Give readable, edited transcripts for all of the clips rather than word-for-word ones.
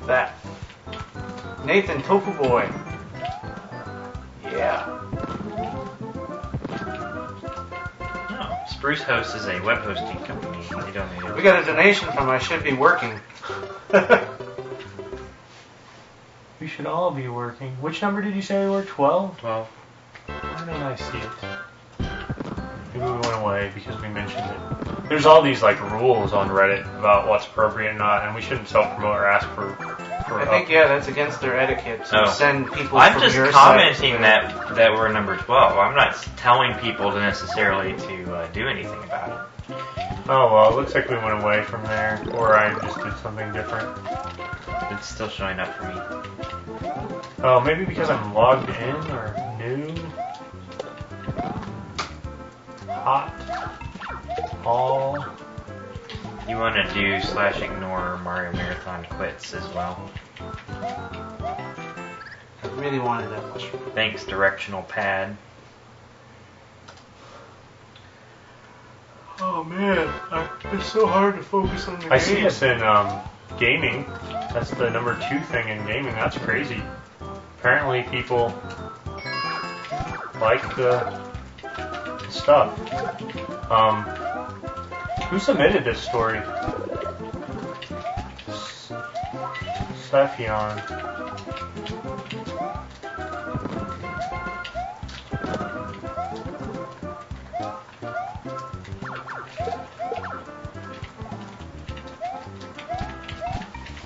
that? Nathan Tofu Boy. Yeah. No, Spruce Host is a web hosting company. They donated. We got a donation from I Should Be Working. We should all be working. Which number did you say we were? 12? 12. Why don't I see it? Maybe we went away because we mentioned it. There's all these like rules on Reddit about what's appropriate and not, and we shouldn't self-promote or ask for I think, yeah, that's against their etiquette to send people I'm from just your commenting site. that we're number 12. I'm not telling people to necessarily to do anything about it. Oh, well, it looks like we went away from there, or I just did something different. It's still showing up for me. Oh, maybe because I'm logged in or new. Hot. All. You want to do /ignore Mario Marathon quits as well. I really wanted that mushroom. Thanks, directional pad. Oh man, it's so hard to focus on the game. I see this in gaming. That's the number 2 thing in gaming. That's crazy. Apparently people like the stuff. Who submitted this story? Sephion.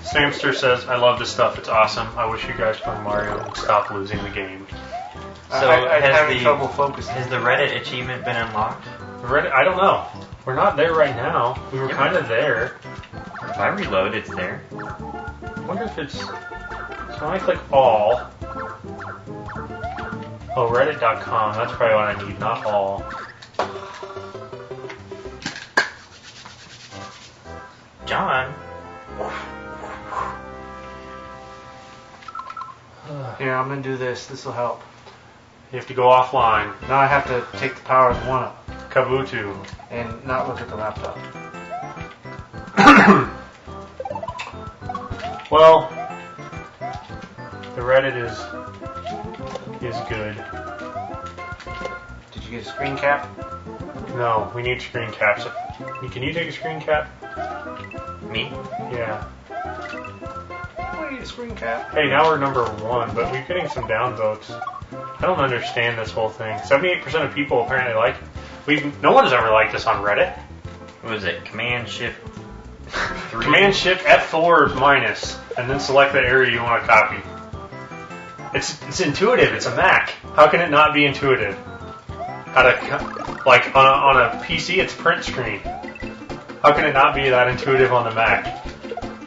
Samster says, I love this stuff, it's awesome. I wish you guys play Mario would stop losing the game. So I'm having trouble focusing. Has the Reddit achievement been unlocked? Reddit, I don't know. We're not there right now. We were kind of there. If I reload, it's there. I wonder if it's... So when I click all... Oh, reddit.com. That's probably what I need, not all. John? Here, I'm gonna do this. This will help. You have to go offline. Now I have to take the power of one up Kabuto. and not look at the laptop. Well, the Reddit is good. Did you get a screen cap? No, we need screen caps. Can you take a screen cap? Me? Yeah. I need a screen cap. Hey, now we're number 1, but we're getting some downvotes. I don't understand this whole thing. 78% of people apparently like it. No one's ever liked us on Reddit. What was it? Command Shift 3? Command Shift F4 minus, and then select the area you want to copy. It's intuitive. It's a Mac. How can it not be intuitive? How to like on a PC, it's print screen. How can it not be that intuitive on the Mac?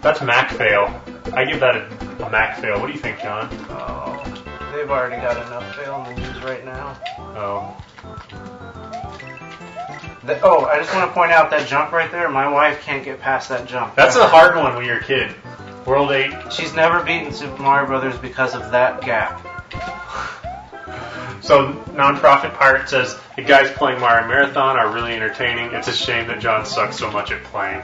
That's Mac fail. I give that a Mac fail. What do you think, John? Oh, they've already got enough fail in the news right now. Oh. I just want to point out that jump right there. My wife can't get past that jump. That's a hard one when you're a kid. World 8. She's never beaten Super Mario Brothers because of that gap. So, Nonprofit Pirate says, the guys playing Mario Marathon are really entertaining. It's a shame that John sucks so much at playing.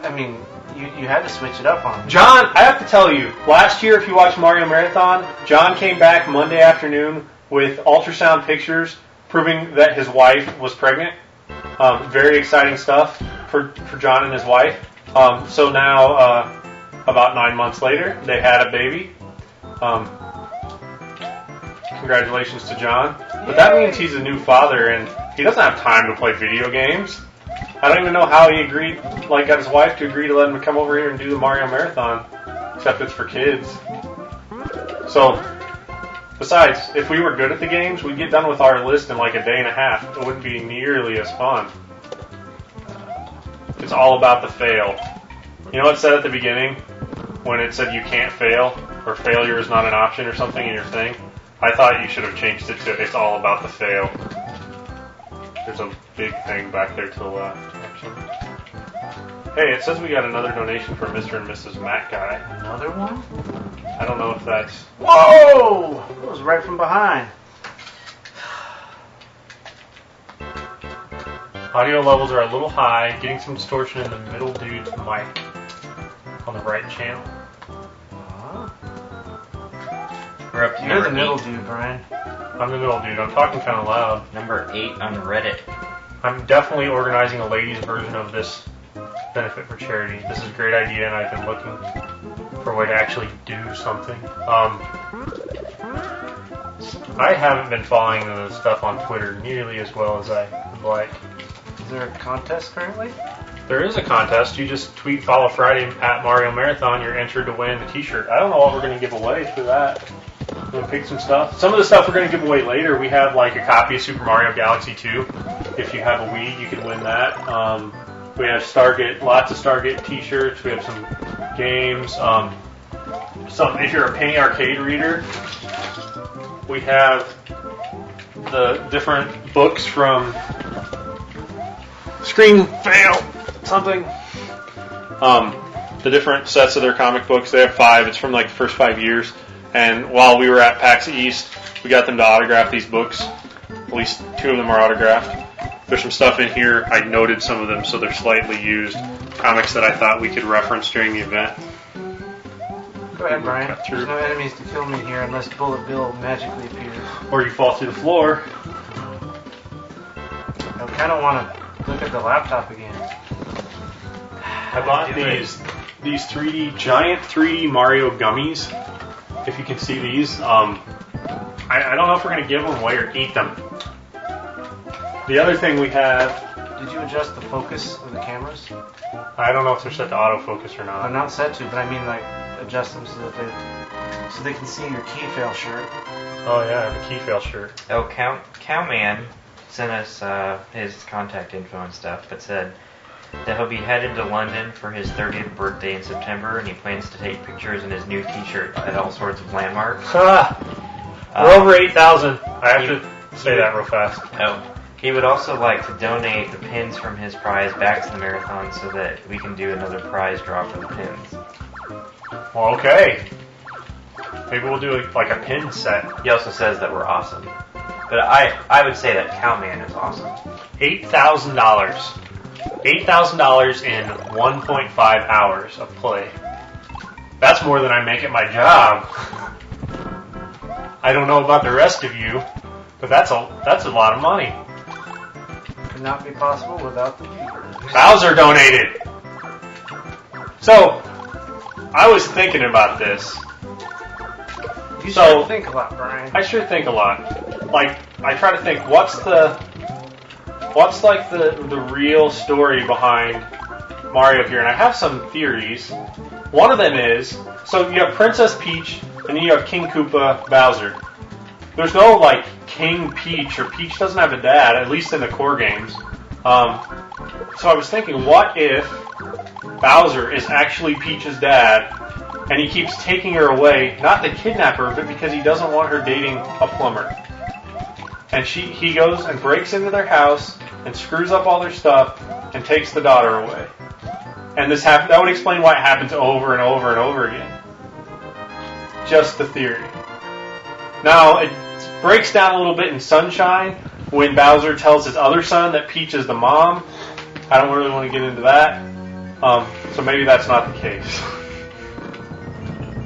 I mean, you had to switch it up on me. John, I have to tell you, last year if you watched Mario Marathon, John came back Monday afternoon with ultrasound pictures proving that his wife was pregnant. Very exciting stuff for John and his wife. So now, about 9 months later, they had a baby. Congratulations to John. But that means he's a new father and he doesn't have time to play video games. I don't even know how he agreed, got his wife to agree to let him come over here and do the Mario Marathon, except it's for kids. So, besides, if we were good at the games, we'd get done with our list in like a day and a half. It wouldn't be nearly as fun. It's all about the fail. You know what it said at the beginning? When it said you can't fail, or failure is not an option or something in your thing? I thought you should have changed it to it's all about the fail. There's a big thing back there to the left, actually. Hey, it says we got another donation from Mr. and Mrs. Matt Guy. Another one? I don't know if that's... Whoa! That was right from behind. Audio levels are a little high, getting some distortion in the middle dude's mic on the right channel. We're up to You're the number middle 8. dude, Brian. I'm the middle dude. I'm talking kind of loud. Number 8 on Reddit. I'm definitely organizing a ladies' version of this benefit for charity. This is a great idea, and I've been looking for a way to actually do something. I haven't been following the stuff on Twitter nearly as well as I would like. Is there a contest currently? There is a contest. You just tweet Follow Friday at Mario Marathon. You're entered to win a t-shirt. I don't know what we're going to give away for that. We're going to pick some stuff. Some of the stuff we're going to give away later. We have like a copy of Super Mario Galaxy 2. If you have a Wii, you can win that. We have Stargate, lots of Stargate t-shirts. We have some games. If you're a Penny Arcade reader, we have the different books from Screen Fail something. The different sets of their comic books. They have 5. It's from like the first 5 years. And while we were at PAX East, we got them to autograph these books. At least 2 of them are autographed. There's some stuff in here. I noted some of them, so they're slightly used. Comics that I thought we could reference during the event. Go ahead, Brian. Cut through. There's no enemies to kill me here unless Bullet Bill magically appears. Or you fall through the floor. I kind of want to look at the laptop again. I bought these giant 3D Mario gummies. If you can see these, I don't know if we're going to give them away or eat them. The other thing we have, Did you adjust the focus of the cameras? I don't know if they're set to autofocus or I'm not. not set to, but I mean like adjust them so they can see your key fail shirt. Oh yeah, the key fail shirt. Oh, Cowman sent us his contact info and stuff, but said that he'll be headed to London for his 30th birthday in September, and he plans to take pictures in his new t-shirt at all sorts of landmarks. We're over 8,000. I have to say that real fast. Oh. He would also like to donate the pins from his prize back to the marathon so that we can do another prize draw for the pins. Well, okay. Maybe we'll do like a pin set. He also says that we're awesome. But I would say that Cowman is awesome. $8,000. $8,000 in 1.5 hours of play. That's more than I make at my job. I don't know about the rest of you, but that's a lot of money. Could not be possible without the viewer. Bowser donated. So, I was thinking about this. You So- sure think a lot, Brian. I sure think a lot. Like, I try to think, what's like the real story behind Mario here? And I have some theories. One of them is, so you have Princess Peach, and then you have King Koopa Bowser. There's no, like, King Peach, or Peach doesn't have a dad, at least in the core games. So I was thinking, what if Bowser is actually Peach's dad, and he keeps taking her away, not to kidnap her, but because he doesn't want her dating a plumber. And he goes and breaks into their house, and screws up all their stuff, and takes the daughter away. And that would explain why it happens over and over and over again. Just the theory. Now, it breaks down a little bit in Sunshine when Bowser tells his other son that Peach is the mom. I don't really want to get into that. So maybe that's not the case.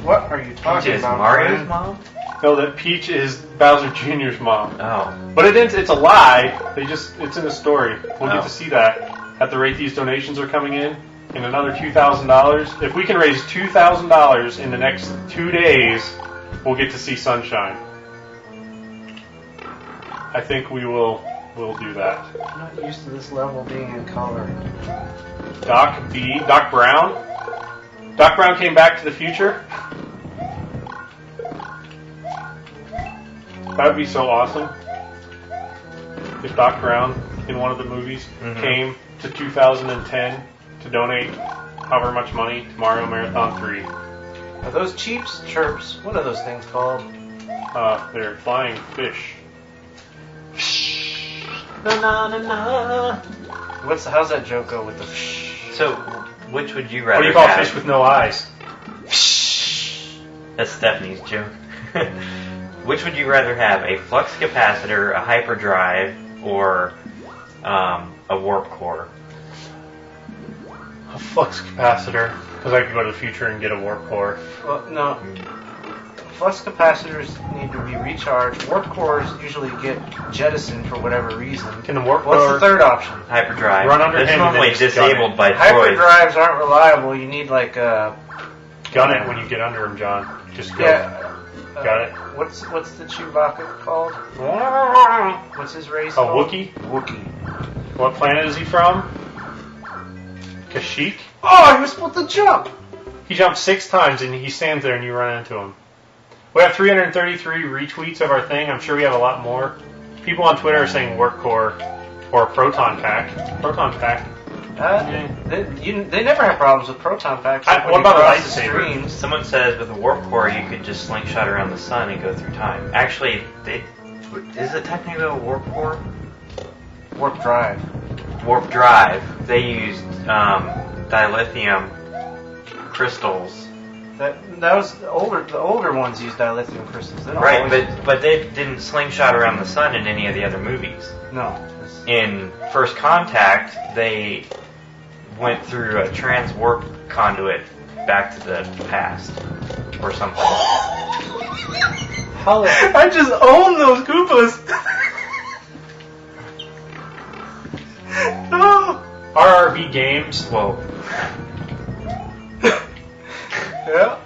What are you talking Peach is about, Mario's Brian? mom? No, that Peach is Bowser Jr.'s mom. Oh. But it's a lie. It's in the story. We'll get Oh. to see that at the rate these donations are coming in another $2,000. If we can raise $2,000 in the next 2 days, we'll get to see Sunshine. I think we'll do that. I'm not used to this level being in color. Doc Brown. Doc Brown came back to the future. That would be so awesome. If Doc Brown, in one of the movies, came to 2010 to donate however much money to Mario Marathon 3. Are those Cheeps? Chirps? What are those things called? They're flying fish. How's that joke go with the So, which would you What rather do you call have? fish with no eyes? That's Stephanie's joke. Which would you rather have, a flux capacitor, a hyperdrive, or a warp core? A flux capacitor, because I could go to the future and get a warp core. Well, no. Flux capacitors need to be recharged. Warp cores usually get jettisoned for whatever reason. Can the warp What's core the third option? Hyperdrive. Run under It's him and normally then just gun disabled it. by droids. Hyperdrives aren't reliable. You need like a... Gun it when you get under him, John. Just go. Yeah. Got it? What's the Chewbacca called? What's his race A called? Wookiee? Wookiee. What planet is he from? Kashyyyk? Oh, he was supposed to jump! He jumped 6 times and he stands there and you run into him. We have 333 retweets of our thing. I'm sure we have a lot more. People on Twitter are saying warp core or proton pack. Proton pack. They never have problems with proton packs. What about a lightsaber? Streams. Someone says with a warp core you could just slingshot around the sun and go through time. Actually, is it technically a warp core? Warp drive. Warp drive. They used dilithium crystals. That was the older ones used dilithium crystals. They don't Right, always- but they didn't slingshot around the sun in any of the other movies. no. In First Contact, they went through a trans-warp conduit back to the past, or something. I just own those Koopas. No. RRB Games. Well, Yeah.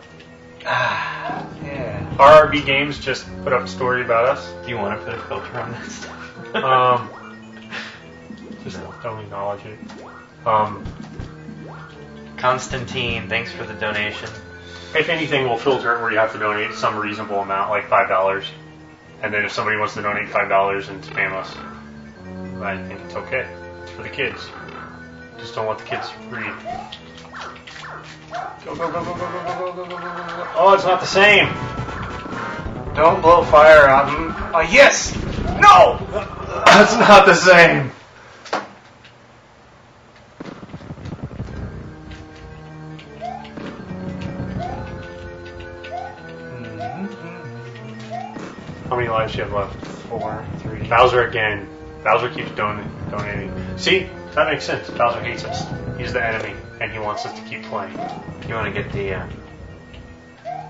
Yeah. RRB Games just put up a story about us. do you want to put a filter on that stuff? Just don't acknowledge it. Constantine, thanks for the donation. If anything, we'll filter it where you have to donate some reasonable amount, like $5. And then if somebody wants to donate $5 and spam us, I think it's okay. It's for the kids. Just don't let the kids read. Go, go, go, go, go, go, go, go, go, go, go. Oh, it's not the same. Don't blow fire on them. Yes! No! That's not the same. How many lives do you have left? 4, 3. Bowser again. Bowser keeps donating. See, that makes sense. Bowser hates us. He's the enemy, and he wants us to keep playing. You want to get the...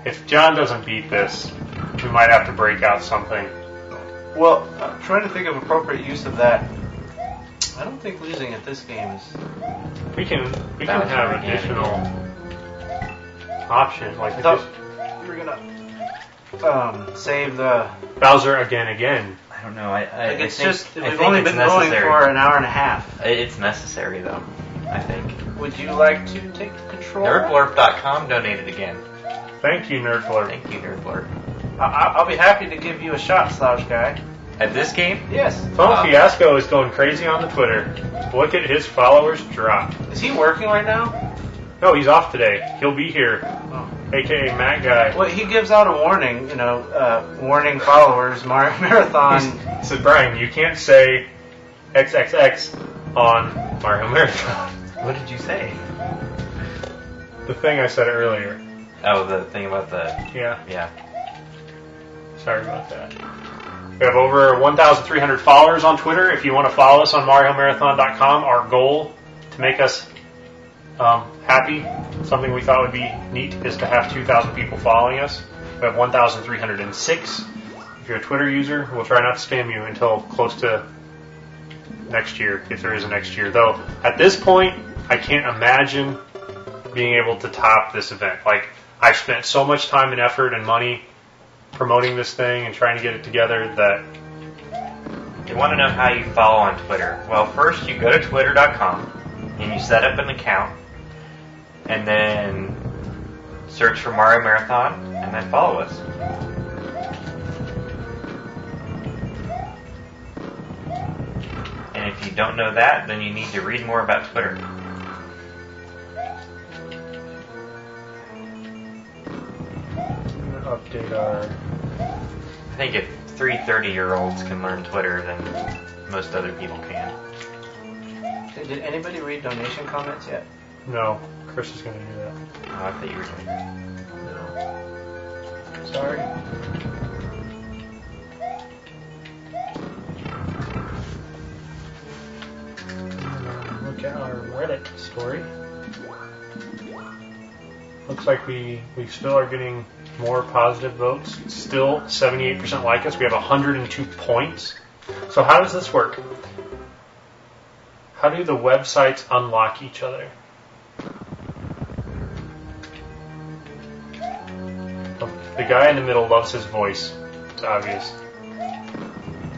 If John doesn't beat this, we might have to break out something. Well, I'm trying to think of appropriate use of that. I don't think losing at this game is... We can Bowser have again. additional options like I thought this. you were gonna save the... Bowser again. I don't know. I it's think, just I we've think only it's been going necessary. for an hour and a half. It's necessary, though, I think. Would you like to take control? Nerdblurp.com donated again. Thank you, Nerdblurp. Thank you, Nerdblurp. I'll be happy to give you a shot, Slouch Guy. At this game? Yes. Phone Fiasco is going crazy on the Twitter. Look at his followers drop. Is he working right now? No, he's off today. He'll be here. Oh. AKA Matt Guy. Well, he gives out a warning, warning followers, Mario Marathon. He said, Brian, you can't say XXX on Mario Marathon. What did you say? The thing I said earlier. Oh, the thing about the... Yeah, Yeah. sorry about that. We have over 1,300 followers on Twitter. If you want to follow us on MarioMarathon.com, our goal to make us happy, something we thought would be neat, is to have 2,000 people following us. We have 1,306. If you're a Twitter user, we'll try not to spam you until close to next year, if there is a next year. Though, at this point, I can't imagine being able to top this event. Like, I've spent so much time and effort and money promoting this thing and trying to get it together that... You want to know how you follow on Twitter? Well, first you go to twitter.com and you set up an account and then search for Mario Marathon and then follow us. And if you don't know that, then you need to read more about Twitter. Update our... I think if 30-year-olds can learn Twitter, then most other people can. Did anybody read donation comments yet? No, Chris is going to do that. Oh, I thought you were doing that. No. Sorry. Look at our Reddit story. Looks like we still are getting more positive votes. Still 78% like us. We have 102 points. So how does this work? How do the websites unlock each other? The guy in the middle loves his voice. It's obvious.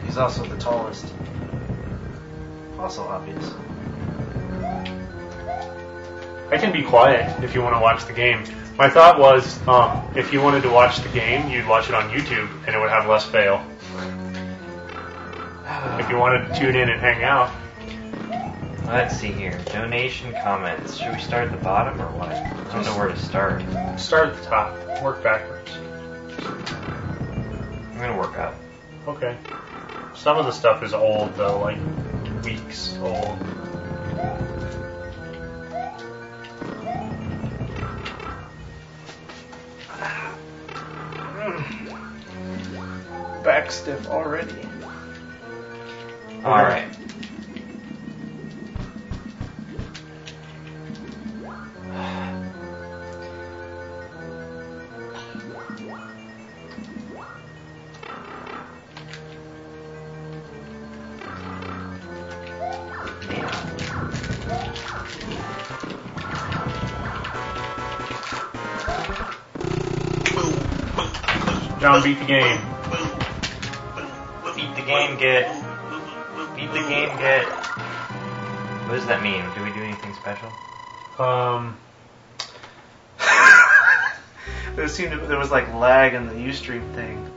He's also the tallest. Also obvious. I can be quiet if you want to watch the game. My thought was, if you wanted to watch the game, you'd watch it on YouTube, and it would have less fail. If you wanted to tune in and hang out. Let's see here. Donation comments. Should we start at the bottom or what? I don't know where to start. Start at the top. Work backwards. I'm gonna work up. Okay. Some of the stuff is old, though, like weeks old. Back stiff already. Alright. John beat the game. Beat the game, get. Beat the game, get. What does that mean? Do we do anything special? There was like lag in the Ustream thing.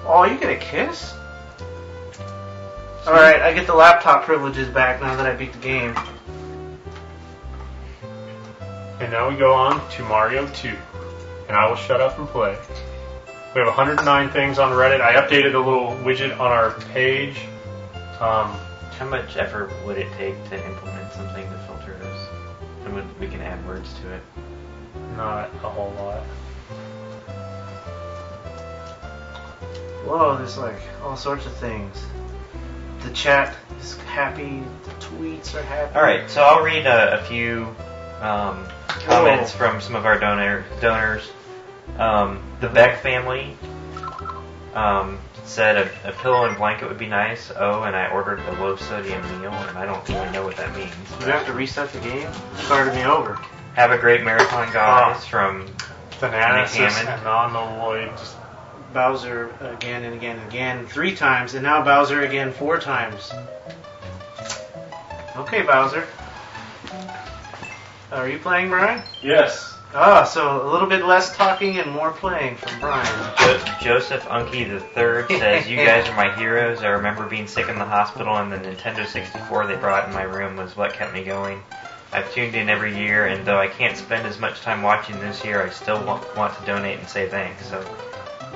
Oh, you get a kiss? Alright, I get the laptop privileges back now that I beat the game. And now we go on to Mario 2. And I will shut up and play. We have 109 things on Reddit. I updated a little widget on our page. How much effort would it take to implement something to filter this? And we can add words to it. Not a whole lot. Whoa, there's like all sorts of things. The chat is happy, the tweets are happy. Alright, so I'll read a few comments from some of our donors. The Beck family said a pillow and blanket would be nice. Oh, and I ordered the low sodium meal, and I don't really know what that means. You have to reset the game? Started me over. Have a great marathon, guys, from Thanasis Nick Hammond. and non-Lloyd. Bowser again and again and again 3 times, and now Bowser again 4 times. Okay, Bowser. Are you playing, Brian? Yes. So a little bit less talking and more playing from Brian. Joseph Unke III says, you guys are my heroes. I remember being sick in the hospital, and the Nintendo 64 they brought in my room was what kept me going. I've tuned in every year, and though I can't spend as much time watching this year, I still want to donate and say thanks. So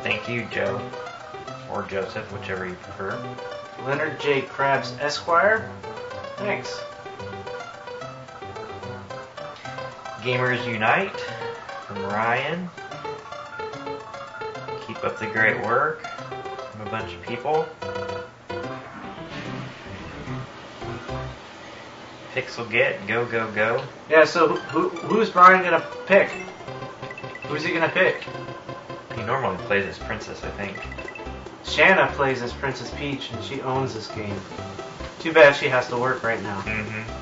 thank you, Joe. Or Joseph, whichever you prefer. Leonard J. Krabs Esquire. Thanks. Gamers Unite from Ryan. Keep up the great work from a bunch of people. Pixel Get, go, go, go. Yeah, so who's Brian gonna pick? Who's he gonna pick? He normally plays as Princess, I think. Shanna plays as Princess Peach, and she owns this game. Too bad she has to work right now. Mm-hmm.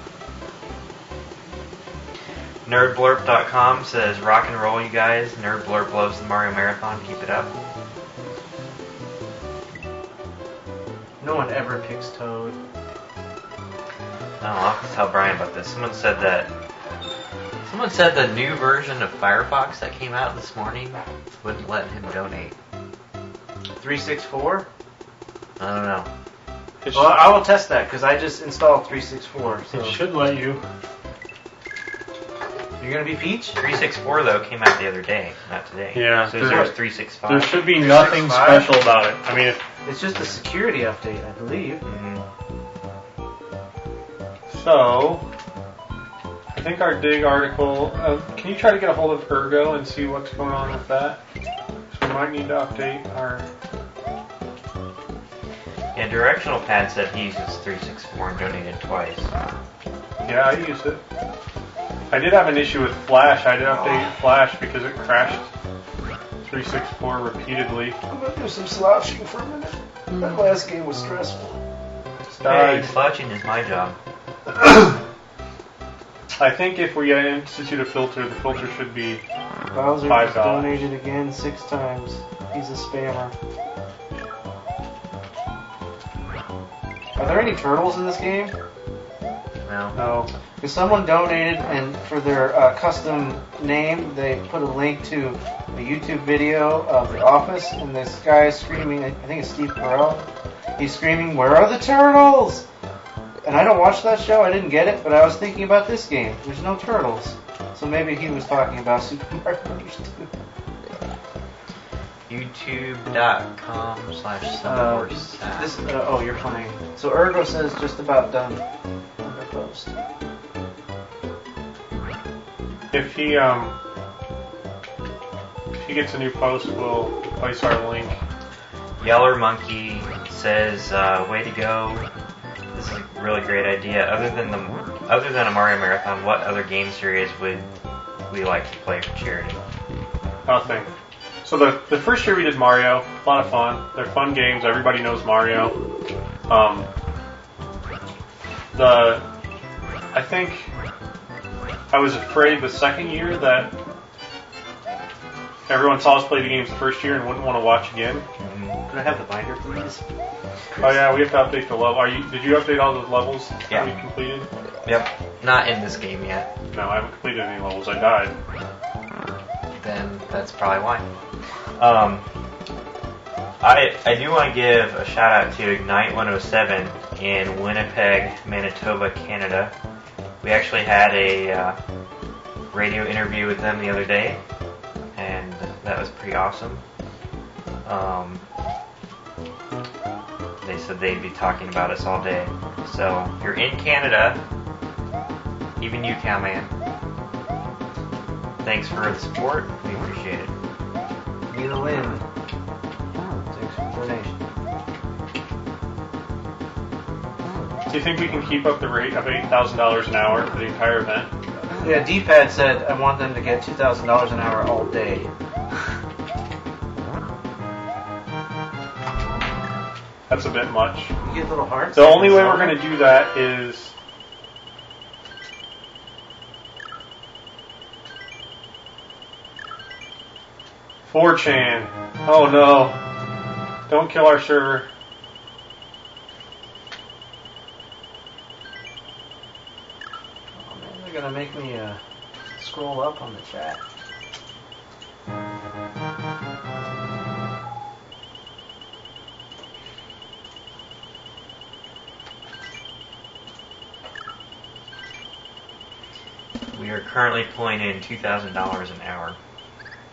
NerdBlurp.com says, rock and roll, you guys. NerdBlurp loves the Mario Marathon. Keep it up. No one ever picks Toad. Oh, I'll have to tell Brian about this. Someone said the new version of Firefox that came out this morning wouldn't let him donate. 364? I don't know. Well, I will test that, because I just installed 364. So. It should let you. You're going to be Peach? 364, though, came out the other day, not today. Yeah. So there's 365. There should be nothing 365? special about it. I mean, It's just a security update, I believe. Mhm. so I think our dig article. Can you try to get a hold of Ergo and see what's going on with that? So we might need to update our. Yeah, Directional Pad said he uses 364 and donated twice. Yeah, I use it. I did have an issue with Flash. I did update Flash because it crashed 364 repeatedly. I'm gonna do some slouching for a minute. That last game was stressful. Just Hey, died. slouching is my job. I think if we institute a filter, the filter should be Bowser $5. donated again 6 times. He's a spammer. Are there any turtles in this game? No. no. Because someone donated, and for their custom name, they put a link to a YouTube video of The Office, and this guy is screaming, I think it's Steve Carell, he's screaming, "Where are the turtles?" And I don't watch that show, I didn't get it, but I was thinking about this game. There's no turtles. So maybe he was talking about Super Mario Bros. 2. YouTube.com/Summerwars. This, oh, you're playing. So Ergo says just about done on their post. If he gets a new post, we'll place our link. Yeller Monkey says, "Way to go! This is a really great idea. Other than a Mario Marathon, what other game series would we like to play for charity?" Nothing. So the first year we did Mario, a lot of fun. They're fun games. Everybody knows Mario. I think I was afraid the second year that everyone saw us play the games the first year and wouldn't want to watch again. Could I have the binder, please? Oh yeah, we have to update the level. Did you update all the levels Yeah. that we completed? Yep. Not in this game yet. No, I haven't completed any levels. I died. Then that's probably why. I do want to give a shout out to Ignite 107 in Winnipeg, Manitoba, Canada. We actually had a radio interview with them the other day, and that was pretty awesome. They said they'd be talking about us all day. So if you're in Canada, even you, Cowman, thanks for the support. We appreciate it. Neither Lynn. Thanks for the donation. Do you think we can keep up the rate of $8,000 an hour for the entire event? Yeah, D-Pad said I want them to get $2,000 an hour all day. That's a bit much. You get little hearts? The only way we're going to do that is... ...4chan. Oh no. Don't kill our server. Oh man, they're gonna make me scroll up on the chat. We are currently pulling in $2,000 an hour.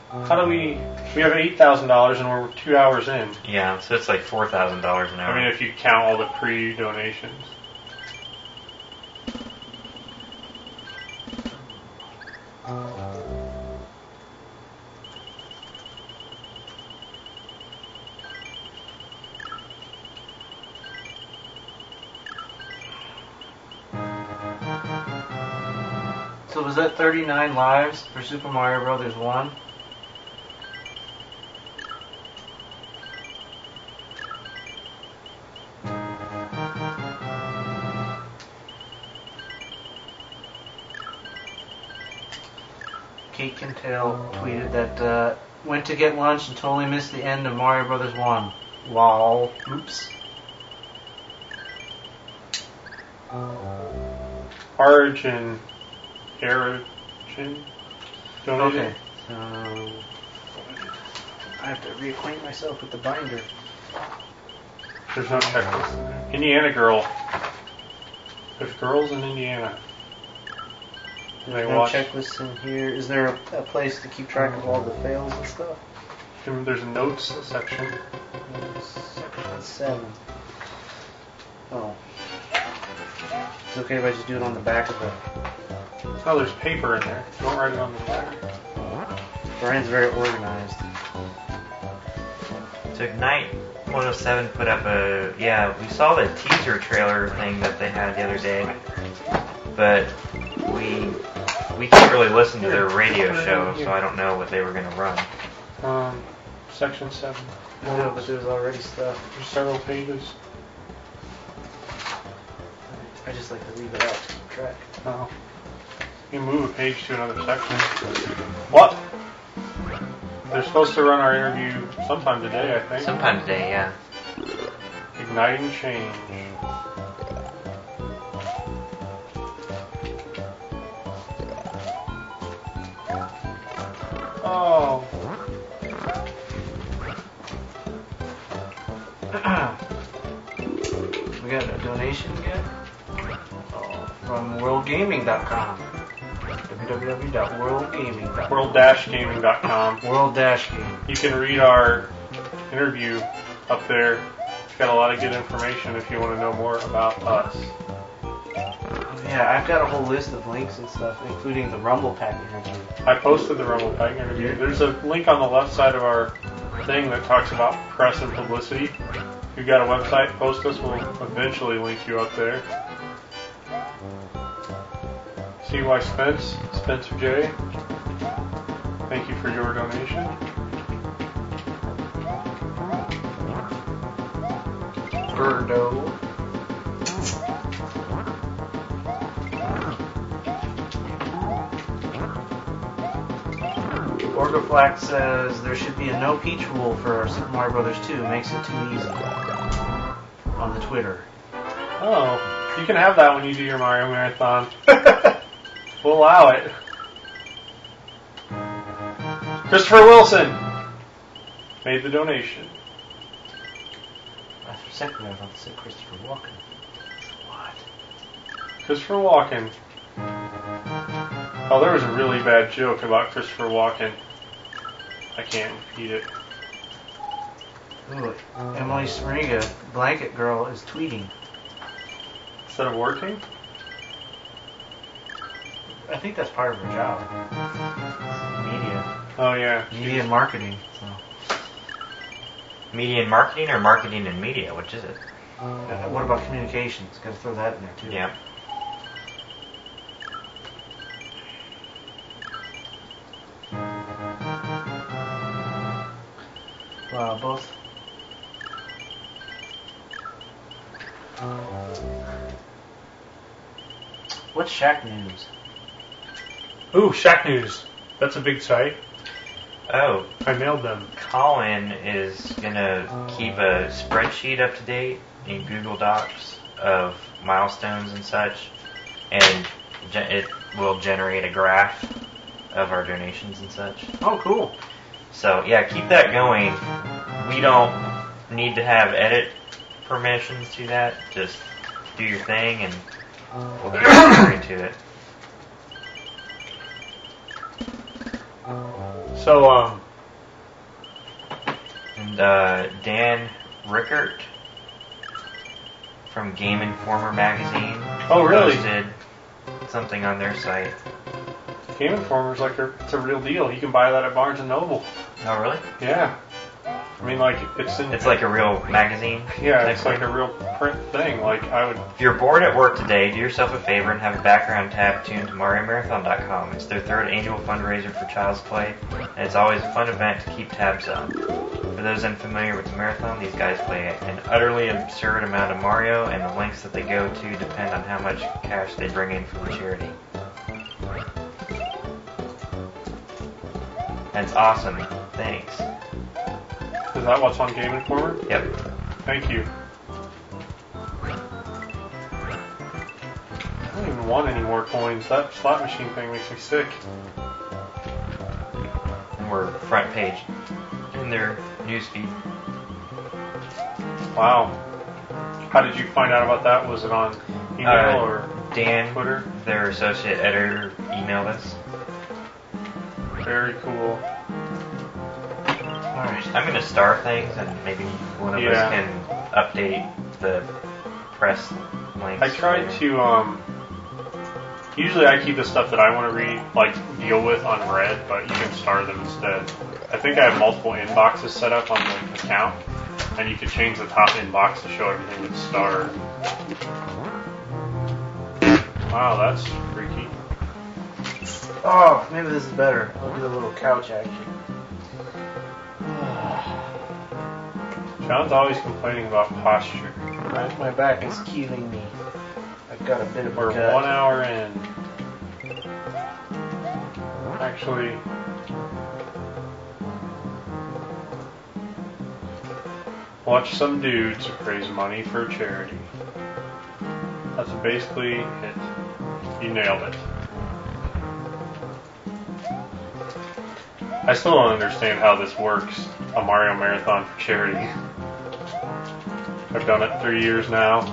How do we have $8,000 and we're 2 hours in. Yeah, so it's like $4,000 an hour. I mean, if you count all the pre-donations. So was that 39 lives for Super Mario Brothers 1? Kate Kintail tweeted that went to get lunch and totally missed the end of Mario Brothers 1. Lol. Oops. Origin donated. Okay. So I have to reacquaint myself with the binder. There's no checklist in there. Indiana girl. There's girls in Indiana. There's no checklists in here. Is there a place to keep track of all the fails and stuff? There's a notes section. Section 7. Oh. It's okay if I just do it on the back of the... Oh, there's paper in there. Don't write it on the back. Brian's very organized. So Ignite 107 put up we saw the teaser trailer thing that they had the other day, but we we can't really listen to their radio show, so I don't know what they were going to run. Section 7. I know, but there's already stuff. There's several pages. I just like to leave it out to keep track. Oh. You move a page to another section. What? They're supposed to run our interview sometime today, I think. Sometime today, yeah. Igniting change. Oh. We got a donation again from worldgaming.com. www.worldgaming.com. World-gaming.com. World-game. You can read our interview up there. It's got a lot of good information if you want to know more about us. Yeah, I've got a whole list of links and stuff, including the Rumble Pack interview. I posted the Rumble Pack interview. There's a link on the left side of our thing that talks about press and publicity. If you've got a website, post us. We'll eventually link you up there. CY Spence, Spencer J. Thank you for your donation. Birdo. Orgaflax says there should be a no peach rule for Super Mario Brothers 2. Makes it too easy. On the Twitter. Oh, you can have that when you do your Mario Marathon. We'll allow it. Christopher Wilson made the donation. For a second I thought to say Christopher Walken. What? Christopher Walken. Oh, there was a really bad joke about Christopher Walken. I can't repeat it. Ooh, Emily Smriga, Blanket Girl, is tweeting. Instead of working? I think that's part of her job. Media. Oh, yeah. Media and marketing. So. Media and marketing or marketing and media? Which is it? What about communications? Got to throw that in there too. Yeah. Wow, both. What's Shack News? Ooh, Shack News. That's a big site. Oh, I mailed them. Colin is going to keep a spreadsheet up to date in Google Docs of milestones and such, and it will generate a graph of our donations and such. Oh, cool. So, yeah, keep that going. We don't need to have edit permissions to that. Just do your thing, and we'll keep referring to it. So, And Dan Rickert from Game Informer magazine Oh, really? posted something on their site. Game Informer's like it's a real deal. You can buy that at Barnes & Noble. Oh, really? Yeah. I mean, like, it's in... It's like a real magazine? Yeah, it's like a real print thing. Like, I would... If you're bored at work today, do yourself a favor and have a background tab tuned to MarioMarathon.com. It's their third annual fundraiser for Child's Play, and it's always a fun event to keep tabs on. For those unfamiliar with the marathon, these guys play an utterly absurd amount of Mario, and the lengths that they go to depend on how much cash they bring in for the charity. That's awesome. Thanks. Is that what's on Game Informer? Yep. Thank you. I don't even want any more coins. That slot machine thing makes me sick. And we're front page in their newsfeed. Wow. How did you find out about that? Was it on email or Dan, Twitter? their associate editor, emailed us. Very cool. Alright. I'm going to star things, and maybe one of us can update the press links. I tried to, usually I keep the stuff that I want to read, like, deal with on red, but you can star them instead. I think I have multiple inboxes set up on the account, and you can change the top inbox to show everything that's starred. Wow, that's freaky. Oh, maybe this is better. I'll do a little couch action. John's always complaining about posture. My back is killing me. I've got a bit of a We're gut. 1 hour in. Actually, watch some dudes raise money for charity. That's basically it. You nailed it. I still don't understand how this works, a Mario Marathon for charity. I've done it 3 years now.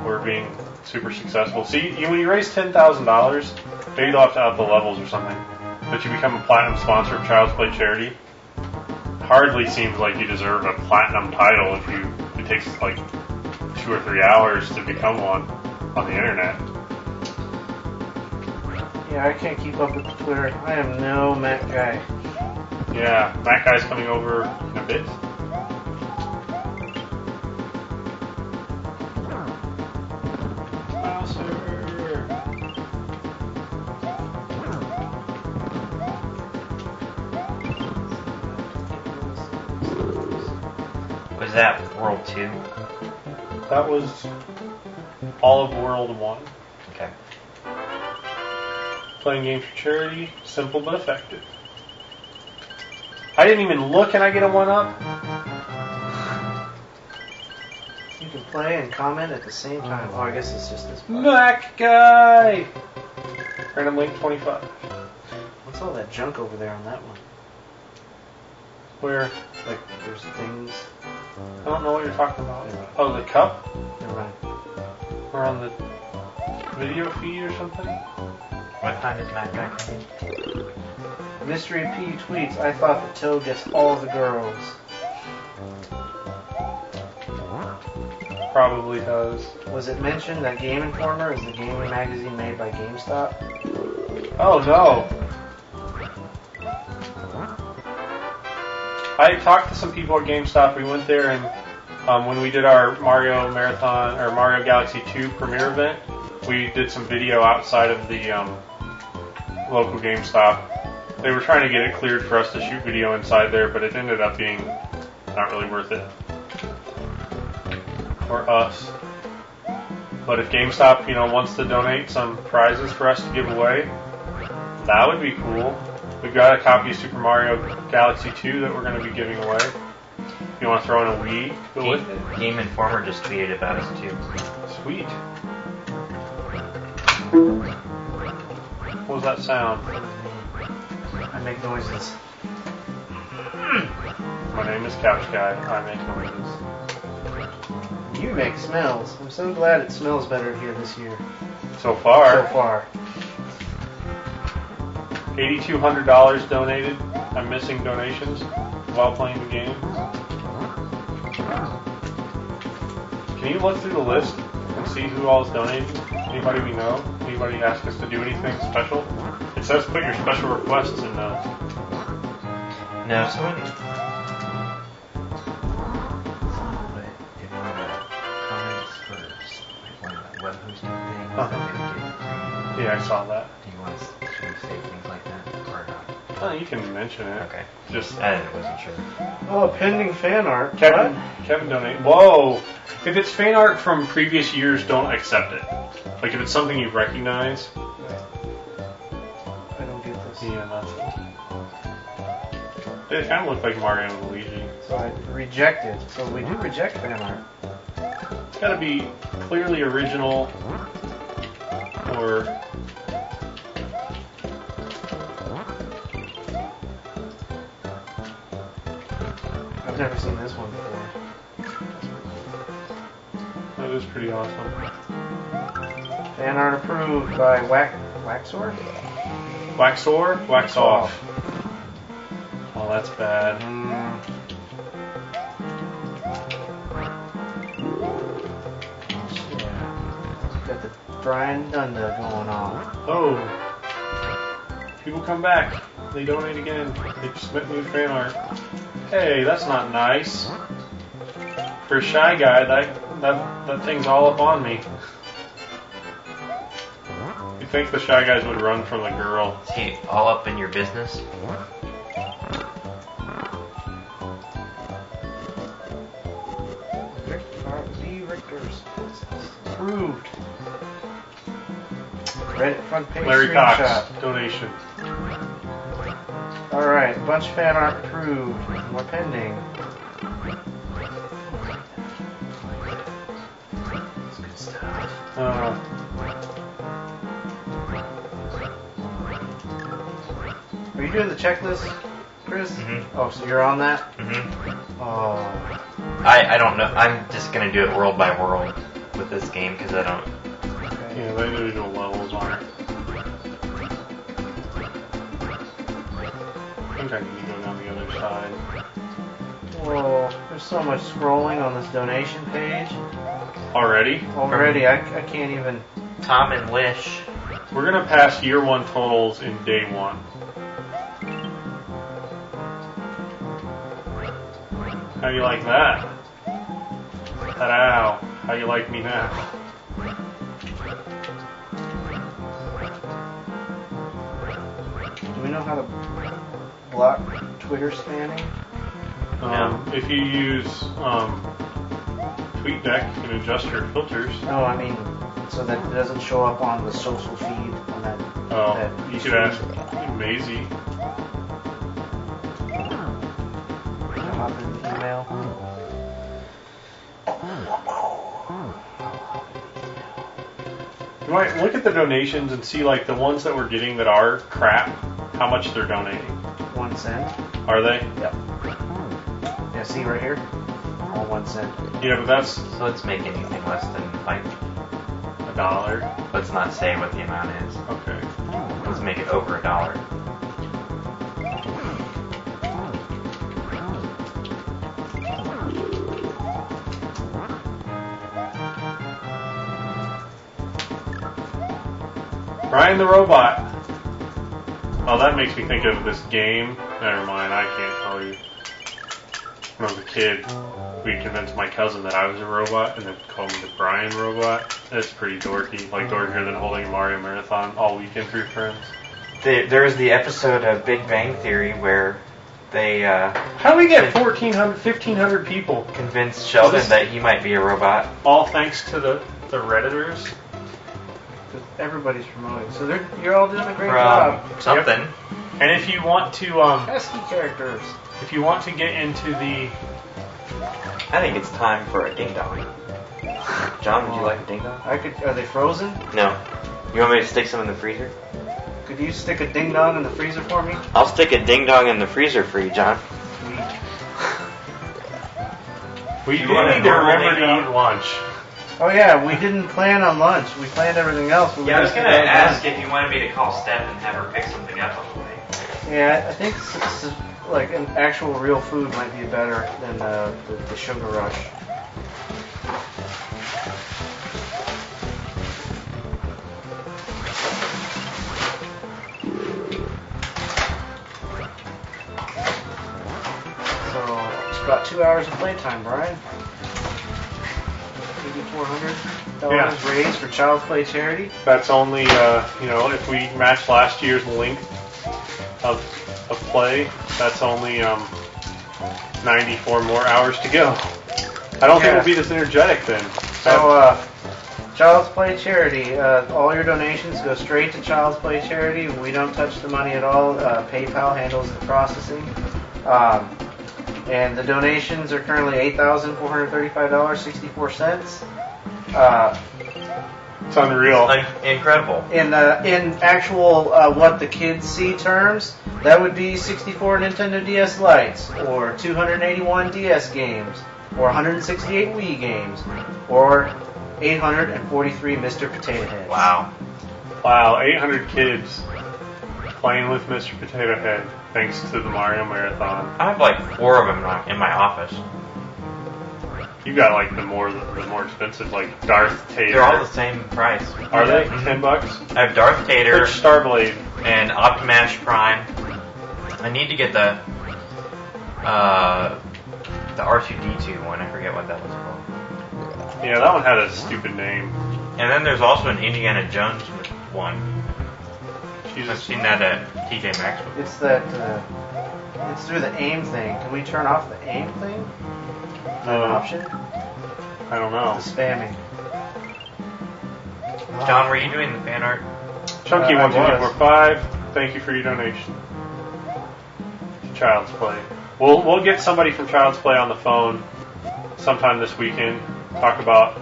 We're being super successful. See, when you raise $10,000, maybe they'll have to up the levels or something, but you become a platinum sponsor of Child's Play Charity. Hardly seems like you deserve a platinum title if it takes like 2 or 3 hours to become one on the internet. Yeah, I can't keep up with Twitter. I am no Mac guy. Yeah, that guy's coming over in a bit. Was that World 2? That was all of World 1. Okay. Playing games for charity, simple but effective. I didn't even look. Can I get a 1-up? You can play and comment at the same time. Oh, I guess it's just this part. Mac guy! Random link 25. What's all that junk over there on that one? Where? Like, there's things. I don't know what you're talking about. Oh, the cup? Never mind. Or on the video feed or something? What time is Matt Guy coming? Mystery P tweets, I thought the Toad gets all the girls. Probably does. Was it mentioned that Game Informer is the gaming magazine made by GameStop? Oh no! I talked to some people at GameStop. We went there and when we did our Mario Marathon or Mario Galaxy 2 premiere event, we did some video outside of the local GameStop. They were trying to get it cleared for us to shoot video inside there, but it ended up being not really worth it for us. But if GameStop, wants to donate some prizes for us to give away, that would be cool. We've got a copy of Super Mario Galaxy 2 that we're going to be giving away. If you want to throw in a Wii, go with it. Game Informer just tweeted about us too. Sweet. What was that sound? I make noises. My name is Couch Guy. I make noises. You make smells. I'm so glad it smells better here this year. So far, So far. $8,200 donated. I'm missing donations while playing the game. Can you look through the list and see who all is donating? Anybody we know? Anybody ask us to do anything special? It says put your special requests in No, someone. Comments for one of the web hosting things that they would get. Yeah, I saw that. Do you want to should we say things like that or not? Oh, you can mention it. Okay. Just I wasn't sure. Oh, pending fan art. Kevin What? donate. Whoa! If it's fan art from previous years, don't accept it. Like if it's something you recognize. I don't get this. Yeah, that's it. It kind of looked like Mario and Luigi. So I reject it. So we do reject fan art. It's got to be clearly original, or I've never seen this one before. that is pretty awesome. Fan art approved by Waxor? Wax or wax off. Oh, that's bad. Yeah. Got the Brian Dunda going on. Oh, people come back. They donate again. They submit new fan art. Hey, that's not nice. For a shy guy, that thing's all up on me. If think the Shy Guys would run from the girl. Is he all up in your business? Richters. Approved. Reddit front page Larry screenshot. Cox, donation. Alright, bunch of fan art approved. More pending. That's good stuff. Are you doing the checklist, Chris? Mm-hmm. Oh, so you're on that? Mm-hmm. Oh. I don't know. I'm just gonna do it world by world with this game because I don't. Okay. Yeah, the individual levels on it. I think I need to go down the other side. Whoa, there's so much scrolling on this donation page. Already? Already, I can't even. Tom and Wish. We're gonna pass year one totals in day one. How you like that? Ta-da! How you like me now? Do we know how to block Twitter spamming? If you use TweetDeck, you can adjust your filters. No, I mean, so that it doesn't show up on the social feed on that. Oh, that you could ask Maisie. hop in the email. You might look at the donations and see like the ones that we're getting that are crap, how much they're donating. 1 cent. Are they? Yep. Yeah, see right here? All 1 cent. Yeah, but that's So let's make anything less than like. $1. Let's not say what the amount is. Okay. Let's make it over $1. Brian the Robot. Oh, that makes me think of this game. Never mind, I can't tell you. When I was a kid, we convinced my cousin that I was a robot and then called me the Brian Robot. It's pretty dorky, like dorkier than holding a Mario Marathon all weekend for your friends. There's the episode of Big Bang Theory where they How do we get 1,500 people? convinced Sheldon that he might be a robot. All thanks to the Redditors? Everybody's promoting. So you're all doing a great job. From something. And if you want to, Pesky characters. if you want to get into the, I think it's time for a ding dong. John, would you like a ding dong? Are they frozen? No. You want me to stick some in the freezer? Could you stick a ding dong in the freezer for me? I'll stick a ding dong in the freezer for you, John. we You do want a need to normal remember ding to dong? eat lunch. Oh yeah, we didn't plan on lunch. We planned everything else. Yeah, I was gonna ask if you wanted me to call Steph and have her pick something up on the way. Yeah, I think like an actual real food might be better than the sugar rush. So it's about 2 hours of playtime, Brian. $8,400 raised for Child's Play charity. That's only, if we match last year's length of play, that's only 94 more hours to go. I don't think we'll be this energetic then. So, Child's Play charity. All your donations go straight to Child's Play charity. We don't touch the money at all. PayPal handles the processing. And the donations are currently $8,435.64. It's unreal. Incredible. In actual what the kids see terms, that would be 64 Nintendo DS Lites, or 281 DS games, or 168 Wii games, or 843 Mr. Potato Heads. Wow. Wow, 800 kids playing with Mr. Potato Head thanks to the Mario Marathon. I have like 4 of them in my office. You got like the more expensive, like Darth Tater. They're all the same price. Are they? Mhm. $10? I have Darth Tater Which Starblade? and Optimash Prime. I need to get the R2D2 one. I forget what that was called. Yeah, that one had a stupid name. And then there's also an Indiana Jones one. I've seen that at TJ Maxx. It's that. It's through the AIM thing. Can we turn off the AIM thing? Is that an option? I don't know. The spamming. John, were you doing the fan art? Chunky12245, thank you for your donation. Child's Play. We'll get somebody from Child's Play on the phone sometime this weekend. Talk about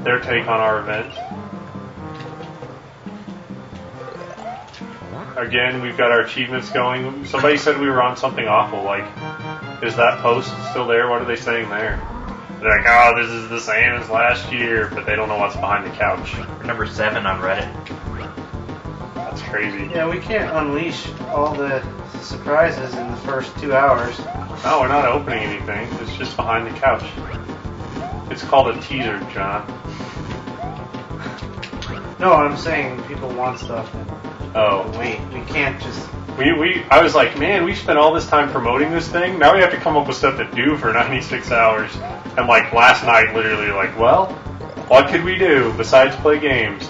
their take on our event. Again, we've got our achievements going. Somebody said we were on something awful. Like, is that post still there? What are they saying there? They're like, oh, this is the same as last year, but they don't know what's behind the couch. We're number 7 on Reddit. That's crazy. Yeah, we can't unleash all the surprises in the first 2 hours. No, we're not opening anything. It's just behind the couch. It's called a teaser, John. No, I'm saying people want stuff. Oh. Wait, we can't just... I was like, man, we spent all this time promoting this thing. Now we have to come up with stuff to do for 96 hours. And like last night, literally like, well, what could we do besides play games?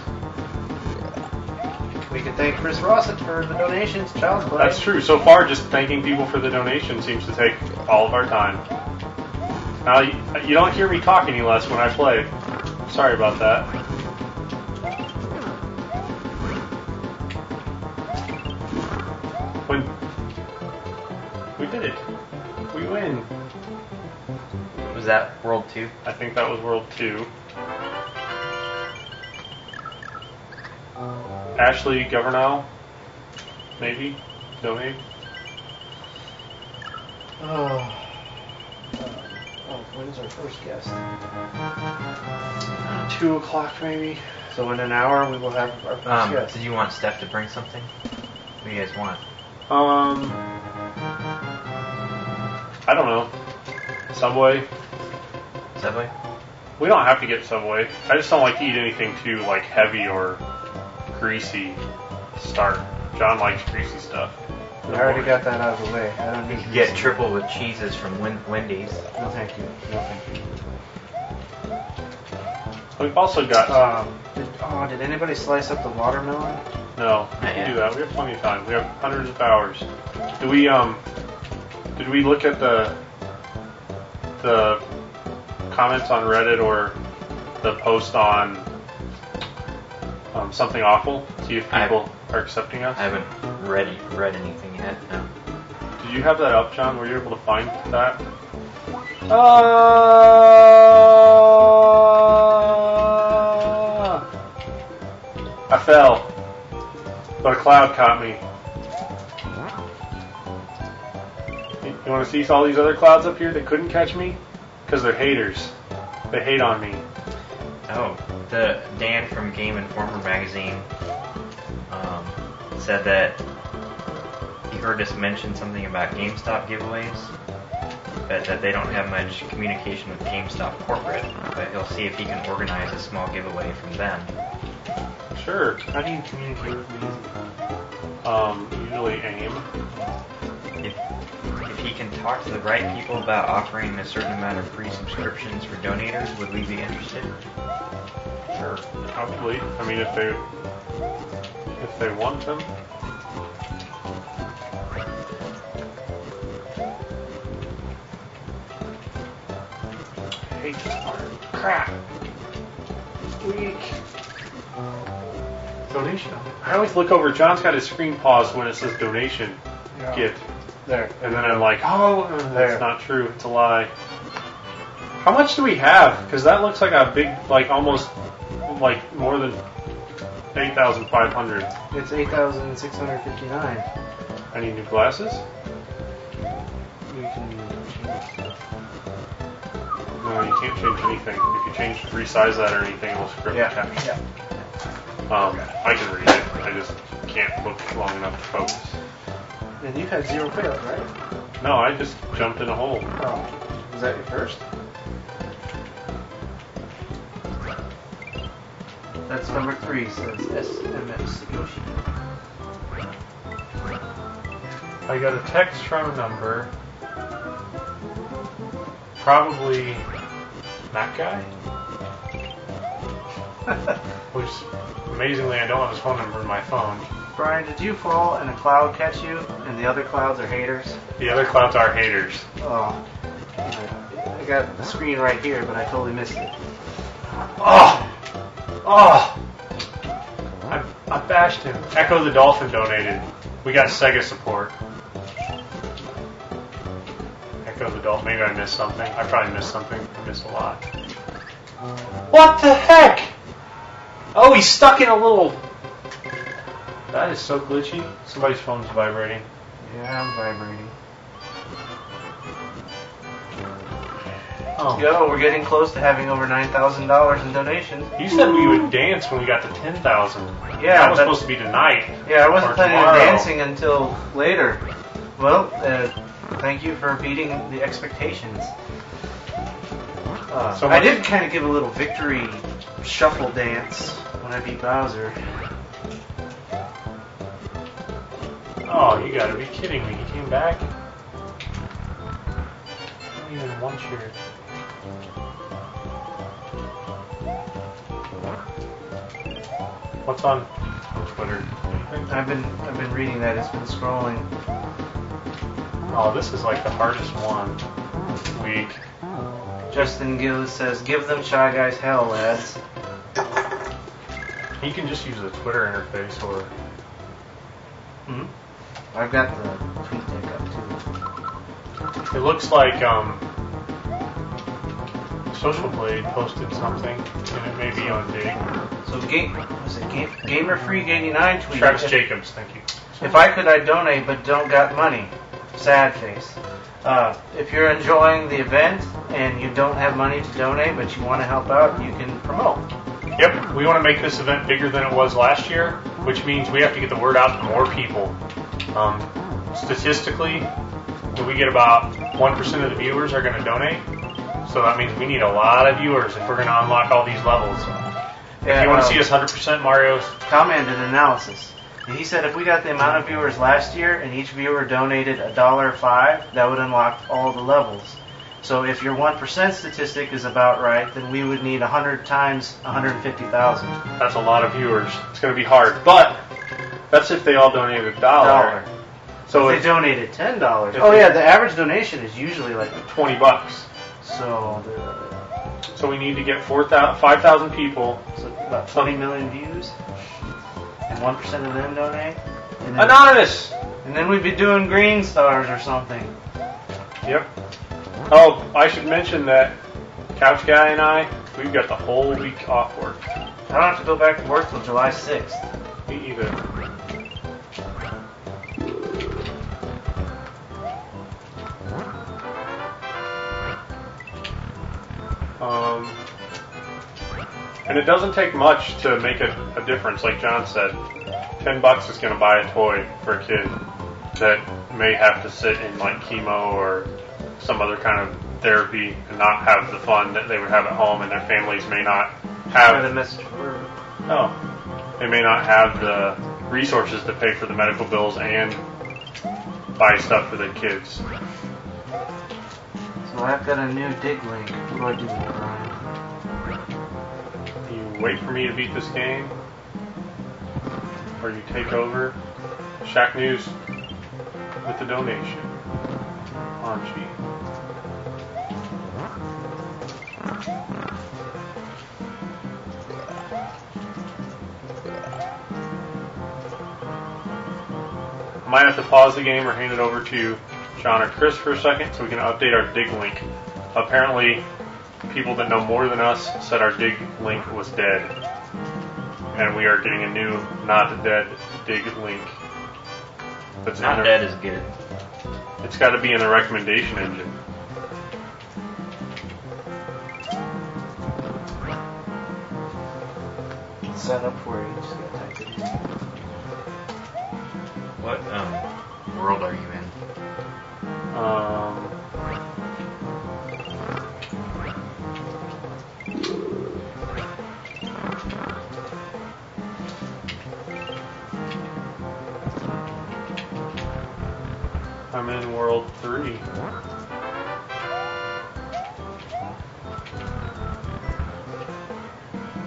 We can thank Chris Rossett for the donations, Child's Play. That's true. So far, just thanking people for the donation seems to take all of our time. Now, you don't hear me talk any less when I play. Sorry about that. We did it. We win. Was that World 2? I think that was World 2. Ashley Governal, maybe, donate. When's our first guest? 2 o'clock maybe. So in an hour we will have our first guest. Did you want Steph to bring something? What do you guys want? I don't know. Subway. Subway? We don't have to get Subway. I just don't like to eat anything too like heavy or greasy to start. John likes greasy stuff. I already got that out of the way. I don't need to Get triple with cheeses from Wendy's. No, thank you. No, thank you. We've also got. Did anybody slice up the watermelon? No, we can do that. We have plenty of time. We have hundreds of hours. Did we look at the comments on Reddit or the post on Something Awful? See if people are accepting us? I haven't read anything yet, no. Did you have that up, John? Were you able to find that? I fell, but a cloud caught me. You want to see all these other clouds up here that couldn't catch me? Because they're haters. They hate on me. Oh, the Dan from Game Informer magazine said that he heard us mention something about GameStop giveaways, but that they don't have much communication with GameStop corporate, but he'll see if he can organize a small giveaway from them. Sure. How do you communicate with me? Usually AIM. If he can talk to the right people about offering a certain amount of free subscriptions for donators, would we be interested? Sure. Probably. I mean, if they want them. I hate this part. Crap. Weak. Donation. I always look over. John's got his screen paused when it says donation. Yeah. Gift. There. And then I'm like, oh, There. that's not true. It's a lie. How much do we have? Because that looks like a big, like almost, like more than 8,500. It's 8,659. I need new glasses? We can No, you can't change anything. If you resize that or anything, it'll screw up the caption. Yeah. I can read it. I just can't look long enough to focus. And you had 0 fails, right? No, I just jumped in a hole. Oh. Was that your first? That's number 3, says SMS Yoshi. I got a text from a number. Probably that guy? Which, amazingly, I don't have his phone number in my phone. Brian, did you fall and a cloud catch you, and the other clouds are haters? The other clouds are haters. Oh, I got the screen right here, but I totally missed it. Oh! Oh! I bashed him. Echo the Dolphin donated. We got Sega support. Echo the Dolphin. Maybe I missed something. I probably missed something. I missed a lot. What the heck? Oh, he's stuck in a little... That is so glitchy. Somebody's phone's vibrating. Yeah, I'm vibrating. Oh. Yo, we're getting close to having over $9,000 in donations. You said we would dance when we got to 10,000. Yeah, that was supposed to be tonight. Yeah, I wasn't or planning tomorrow. on dancing until later. Well, thank you for beating the expectations. I did kind of give a little victory shuffle dance when I beat Bowser. Oh, you gotta be kidding me. He came back? Not even one cheer. What's on Twitter? I've been reading that. It's been scrolling. Oh, this is like the hardest one. Week. Justin Gillis says, "Give them Shy Guys hell, lads." You can just use the Twitter interface or... Hmm? I've got the tweet deck up too. It looks like Social Blade posted something, and it may be on Dig. So Gamer Freak 89 tweeted. Travis Jacobs, thank you. If I could, I'd donate, but don't got money. Sad face. If you're enjoying the event and you don't have money to donate, but you want to help out, you can promote. Yep, we want to make this event bigger than it was last year, which means we have to get the word out to more people. Statistically, we get about 1% of the viewers are going to donate, so that means we need a lot of viewers if we're going to unlock all these levels. If you want to see us 100% Mario's... Commented analysis. He said if we got the amount of viewers last year and each viewer donated $1.05, that would unlock all the levels. So if your 1% statistic is about right, then we would need 100 times 150,000. That's a lot of viewers. It's going to be hard, but that's if they all donated $1. So if they donated $10. Oh yeah, the average donation is usually like $20. So we need to get 5,000 people. So about 20 million views, and 1% of them donate. And then, Anonymous. And then we'd be doing green stars or something. Yep. Oh, I should mention that Couch Guy and I, we've got the whole week off work. I don't have to go back to work till July 6th. Me either. And it doesn't take much to make a difference, like John said. $10 is going to buy a toy for a kid that may have to sit in like chemo or some other kind of therapy and not have the fun that they would have at home, and their families may not have. The message for They may not have the resources to pay for the medical bills and buy stuff for their kids. So I've got a new dig link. What do I do with it, Brian? You wait for me to beat this game, or you take over. Shack News with the donation on G. I might have to pause the game or hand it over to John or Chris for a second so we can update our dig link. Apparently, people that know more than us said our dig link was dead. And we are getting a new, not dead dig link. That's Not dead is good. It's got to be in the recommendation engine. It's set up for you. Just gotta type it in. What world are you in? I'm in World 3.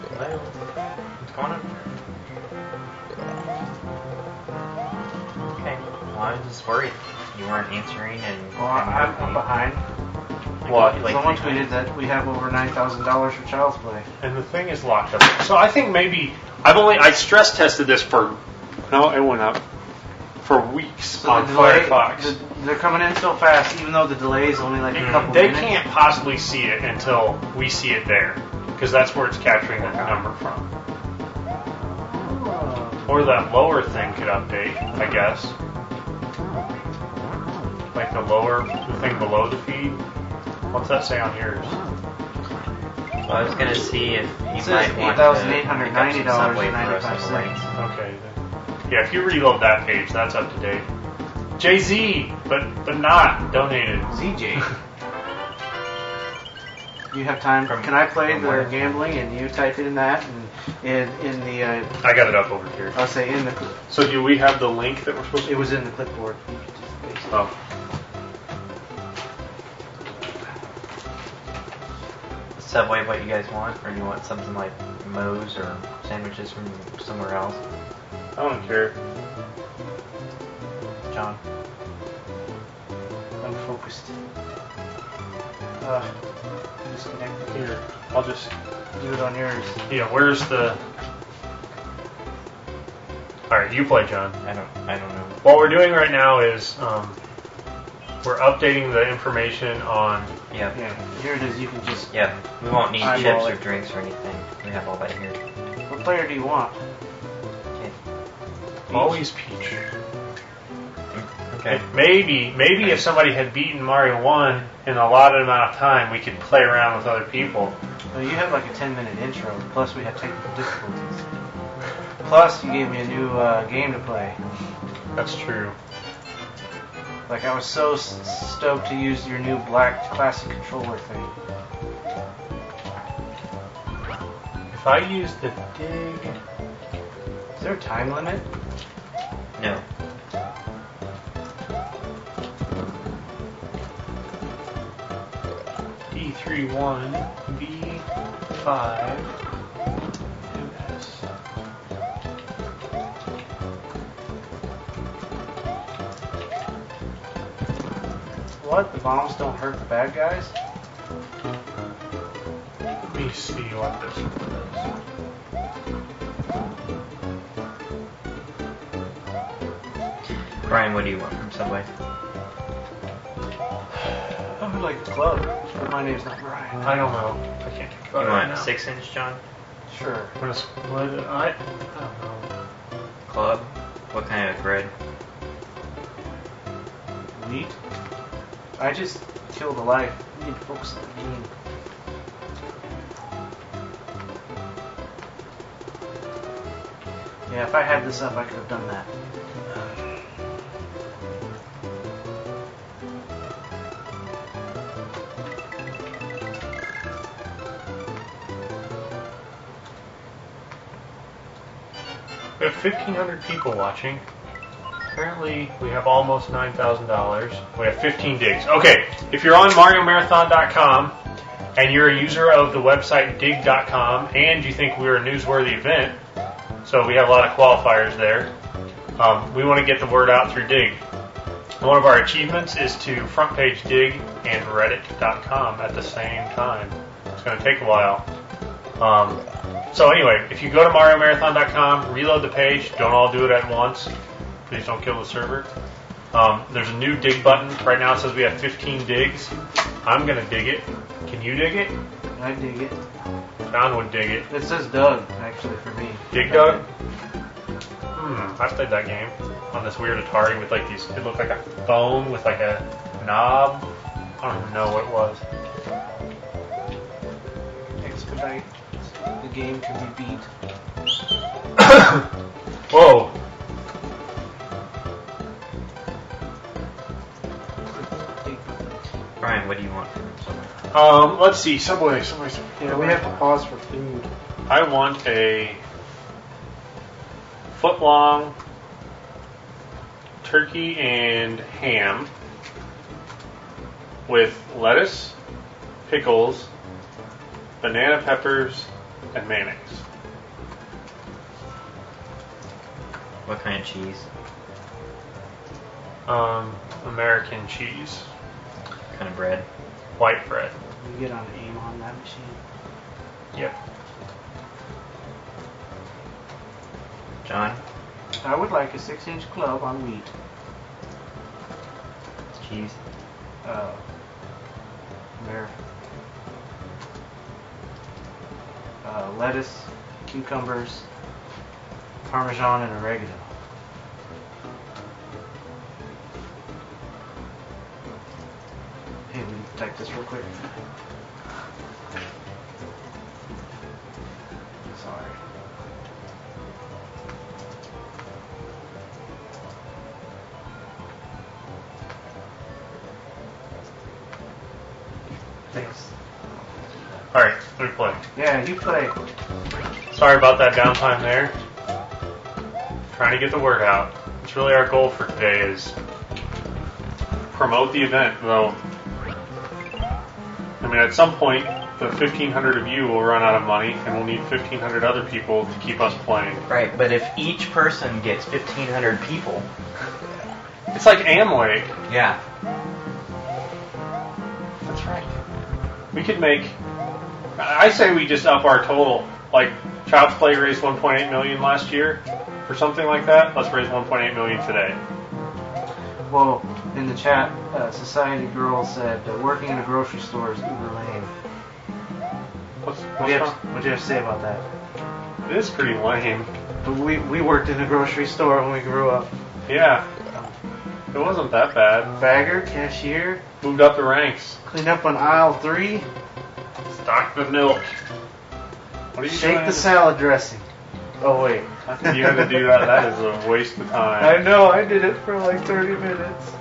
Hello? What's going on? Okay. Well, I was just worried you weren't answering and. Well, I'm behind. What? Like Someone 3 times. tweeted that we have over $9,000 for Child's Play. And the thing is locked up. So I think maybe I stress tested this for it went up for weeks So on the delay, Firefox. they're coming in so fast, even though the delay is only like a couple They minutes. can't possibly see it until we see it there, because that's where it's capturing that number from. Or that lower thing could update, I guess. Like the thing below the feed. What's that say on yours? Well, I was gonna see if you It says might want to pick up $8,890 some subway for us on the $0.95. links. Okay. Then. Yeah, if you reload that page, that's up to date. Jay-Z, but not donated. ZJ. You have time? Can I play from the where? gambling and you type it in that and in the I got it up over here. I'll say in the So do we have the link that we're supposed to? it was in the clipboard. Oh. Subway, what you guys want, or do you want something like Moe's or sandwiches from somewhere else? I don't care. John. Unfocused. Disconnect. Here, I'll just. Do it on yours. Yeah, where's the? All right, you play, John. I don't know. What we're doing right now is we're updating the information on. Yeah. Yeah, here it is. You can just. Yeah. We won't need Eyeball chips it. or drinks or anything. We have all that here. What player do you want? Okay. Always Peach. Okay. Maybe if somebody had beaten Mario 1 in a allotted amount of time, we could play around with other people. Well, you have like a 10-minute intro. Plus, we have technical difficulties. Plus, you gave me a new game to play. That's true. Like, I was so stoked to use your new black classic controller thing. If I use the dig. Is there a time limit? No. D31 B5 2S. What? The bombs don't hurt the bad guys? Let me see what this one is. Brian, what do you want from Subway? I would like a club, but my name's not Brian. I don't know. I can't think You about it want right a now. 6-inch, John? Sure. I'm gonna split it. I don't know. Club? What kind of bread? Wheat? I just killed a life. We need to focus on the game. Yeah, if I had this up, I could have done that. We have 1,500 people watching. Apparently, we have almost $9,000. We have 15 digs. Okay, if you're on MarioMarathon.com and you're a user of the website dig.com and you think we're a newsworthy event, so we have a lot of qualifiers there, we want to get the word out through Dig. One of our achievements is to front page Dig and Reddit.com at the same time. It's going to take a while. So anyway, if you go to MarioMarathon.com, reload the page. Don't all do it at once. Please don't kill the server. There's a new dig button. Right now it says we have 15 digs. I'm going to dig it. Can you dig it? I dig it. John would dig it. It says Doug, actually, for me. Dig Dug? I played that game on this weird Atari with like these, it looked like a phone with like a knob. I don't even know what it was. Expedite. The game can be beat. Whoa. Brian, what do you want from Subway? Let's see. Subway. Yeah, we have to pause for food. I want a foot-long turkey and ham with lettuce, pickles, banana peppers, and mayonnaise. What kind of cheese? American cheese. What kind of bread? White bread. You get on aim on that machine. Yep. John? I would like a 6-inch club on wheat. Cheese? There. Lettuce, cucumbers, Parmesan, and oregano. Hey, will you type this real quick? Sorry. Thanks. Alright, let me play. Yeah, you play. Sorry about that downtime there. Trying to get the word out. It's really our goal for today is promote the event, though. I mean, at some point, the 1,500 of you will run out of money, and we'll need 1,500 other people to keep us playing. Right, but if each person gets 1,500 people... It's like Amway. Yeah. That's right. We could make... I say we just up our total. Like, Child's Play raised $1.8 million last year, or something like that. Let's raise $1.8 million today. Well, in the chat, Society Girl said that working in a grocery store is uber lame. What do you have to say about that? It is pretty lame. But we worked in a grocery store when we grew up. Yeah. It wasn't that bad. Bagger, cashier, Moved up the ranks. cleaned up on aisle 3, Stock the milk. What are you shake doing? the salad dressing. Oh wait. You had to do that. That is a waste of time. I know, I did it for like 30 minutes.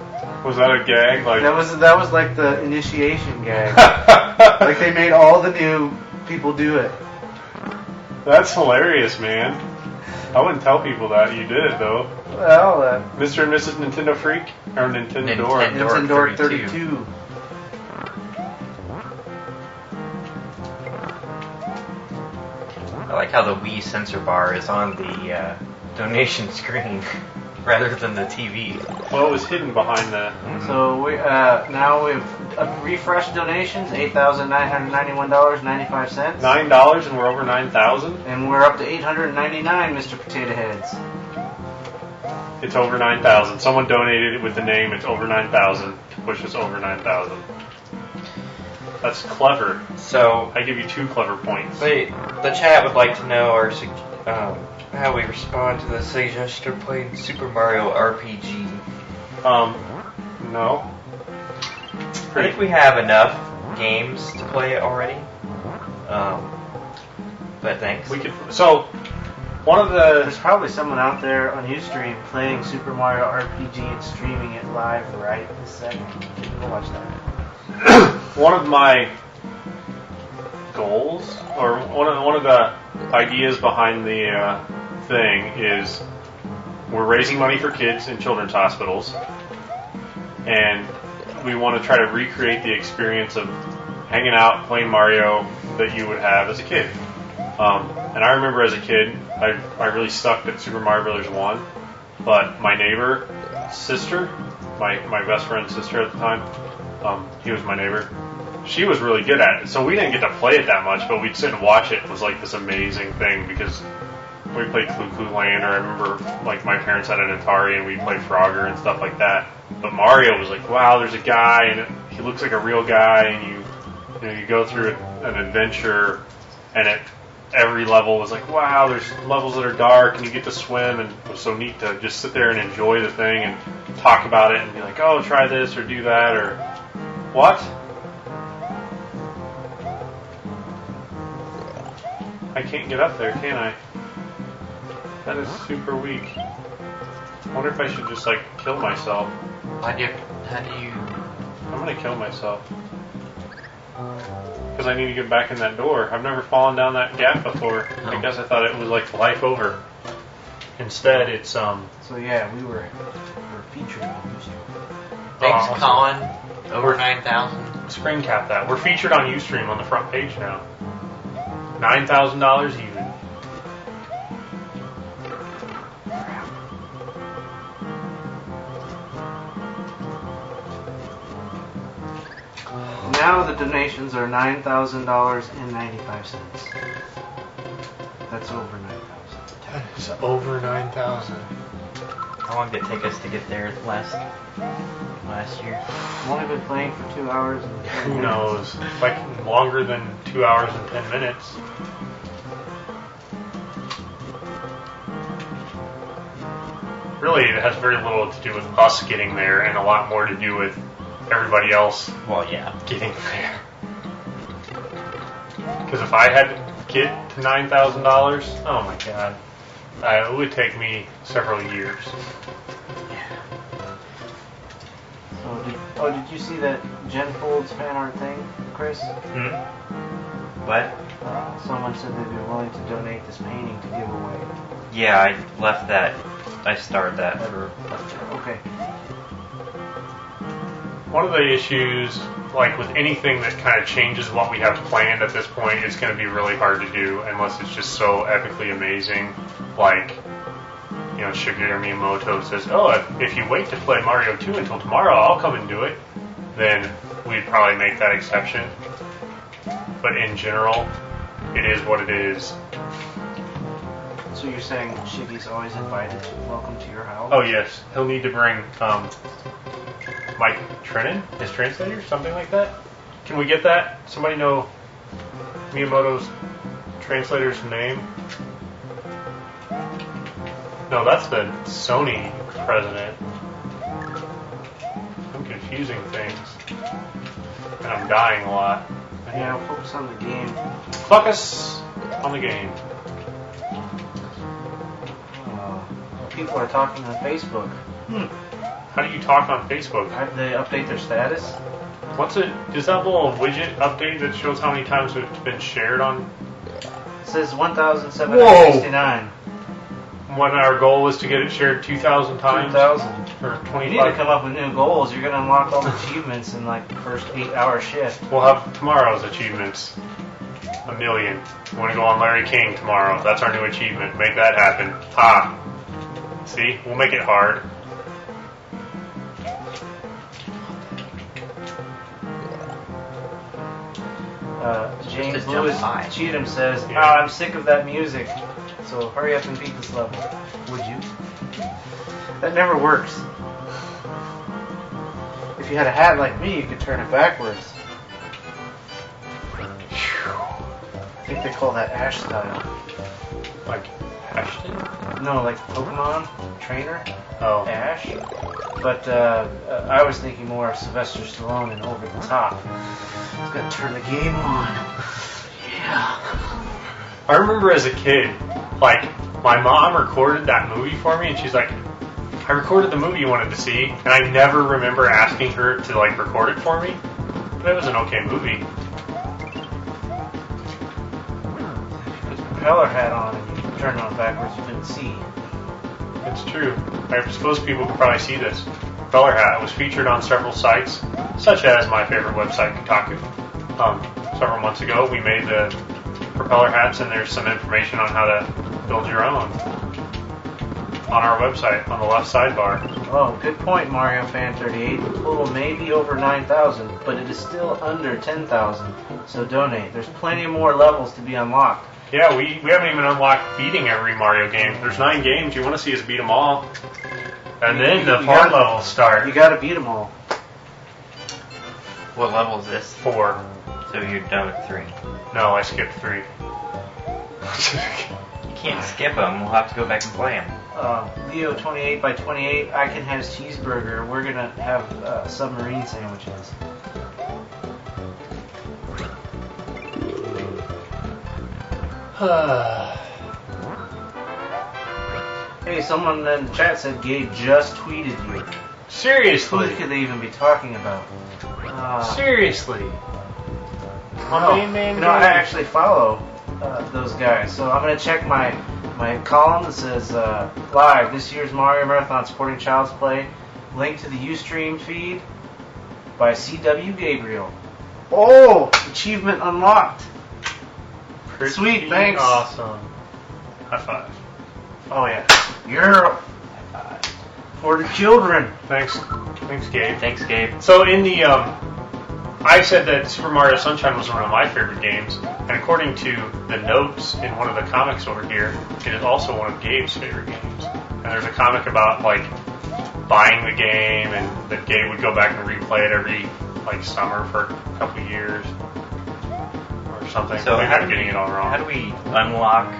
Was that a gag? Like That was like the initiation gag. Like they made all the new people do it. That's hilarious, man. I wouldn't tell people that. You did it though. Well, Mr. and Mrs. Nintendo Freak or Nintendo. Nintendo 32. I like how the Wii sensor bar is on the donation screen rather than the TV. Well, it was hidden behind the. So we now we've refreshed donations, $8,991.95, $9 and we're over 9,000. and we're up to 899, Mr. Potato Heads. It's over 9,000. Someone donated it with the name. It's over 9,000 to push us over 9,000. That's clever. So I give you 2 clever points. the chat would like to know how we respond to the suggestion of playing Super Mario RPG. No. I think we have enough games to play already. But thanks. We could. So, one of the. There's probably someone out there on Ustream playing Super Mario RPG and streaming it live right this second. Go watch that. One of my goals, or one of the ideas behind the thing is we're raising money for kids in children's hospitals, and we want to try to recreate the experience of hanging out, playing Mario that you would have as a kid. And I remember as a kid, I really stuck at Super Mario Brothers 1, but my neighbor sister, my best friend's sister at the time, he was my neighbor. She was really good at it, so we didn't get to play it that much, but we'd sit and watch it. It was like this amazing thing because we played Clue Clue Land, or I remember like my parents had an Atari and we'd play Frogger and stuff like that. But Mario was like, wow, there's a guy and he looks like a real guy, and you go through an adventure, and at every level was like, wow, there's levels that are dark and you get to swim, and it was so neat to just sit there and enjoy the thing and talk about it and be like, oh, try this or do that or what? I can't get up there, can I? That is super weak. I wonder if I should just like kill myself. How do you? I'm gonna kill myself. Because I need to get back in that door. I've never fallen down that gap before. No. I guess I thought it was like life over. Instead, it's So yeah, we were featured on Ustream. Thanks, awesome. Colin. Over 9,000. Screen cap that. We're featured on Ustream on the front page now. $9,000 even. Now the donations are $9,000.95. That's over 9,000. That is over 9,000. How long did it take us to get there last year? I've only been playing for 2 hours. And 10 Who minutes. knows? Like longer than 2 hours and 10 minutes. Really, it has very little to do with us getting there and a lot more to do with everybody else Well, yeah. getting there. Because if I had to get to $9,000, oh my god, it would take me several years. Did you see that Jen Folds fan art thing, Chris? What? Someone said they'd be willing to donate this painting to give away. Yeah, I left that. I started that for. Okay. One of the issues, like with anything that kind of changes what we have planned at this point, it's going to be really hard to do unless it's just so epically amazing. Like, you know, Shigeru Miyamoto says, oh, if you wait to play Mario 2 until tomorrow, I'll come and do it. Then we'd probably make that exception. But in general, it is what it is. So you're saying Shiggy's always invited to welcome to your house? Oh yes, he'll need to bring Mike Trennan, his translator, something like that. Can we get that? Somebody know Miyamoto's translator's name? No, that's the Sony president. I'm confusing things. And I'm dying a lot. Yeah, focus on the game. Focus on the game. People are talking on Facebook. How do you talk on Facebook? They update their status. What's it? Is that little widget update that shows how many times it's been shared on? It says 1,769. When our goal is to get it shared 2,000 times? 2,000. Or 25? You need to come up with new goals. You're going to unlock all the achievements in like the first 8-hour shift. We'll have tomorrow's achievements. 1 million. We want to go on Larry King tomorrow. That's our new achievement. Make that happen. Ha! See? We'll make it hard. James Just jump Lewis high. Cheatham says, Yeah. I'm sick of that music. So hurry up and beat this level. Would you? That never works. If you had a hat like me, you could turn it backwards. I think they call that Ash style. Like Ashton? No, like Pokemon trainer, Oh. Ash. But I was thinking more of Sylvester Stallone and Over the Top. It's gonna turn the game on. Yeah. I remember as a kid, like, my mom recorded that movie for me, and she's like, I recorded the movie you wanted to see, and I never remember asking her to, like, record it for me. But it was an okay movie. Put the propeller hat on and you turn it on backwards, you couldn't see. It's true. I suppose people could probably see this. Propeller hat was featured on several sites, such as my favorite website, Kotaku. Several months ago, we made the propeller hats, and there's some information on how to build your own on our website, on the left sidebar. Oh, good point, Mario Fan 38. The total may be over 9,000, but it is still under 10,000. So donate. There's plenty more levels to be unlocked. Yeah, we haven't even unlocked beating every Mario game. There's 9 games. You want to see us beat them all. And then the hard levels start. You gotta beat them all. What level is this? 4. So you're done with 3. No, I skipped 3. You can't skip them. We'll have to go back and play them. Leo 28 by 28. I can have cheeseburger. We're gonna have submarine sandwiches. Hey, someone in the chat said Gabe just tweeted you. Seriously? Who could they even be talking about? Seriously? No, I actually follow those guys, so I'm gonna check my column that says live this year's Mario Marathon supporting Child's Play. Link to the Ustream feed by C.W. Gabriel. Oh, achievement unlocked. Pretty Sweet, thanks. Awesome. High five. Oh yeah, yeah. For the children. Thanks, Gabe. Thanks, Gabe. So in the I said that Super Mario Sunshine was one of my favorite games, and according to the notes in one of the comics over here, it is also one of Gabe's favorite games. And there's a comic about like buying the game, and that Gabe would go back and replay it every like summer for a couple years or something. So Maybe I'm getting it all wrong. How do we unlock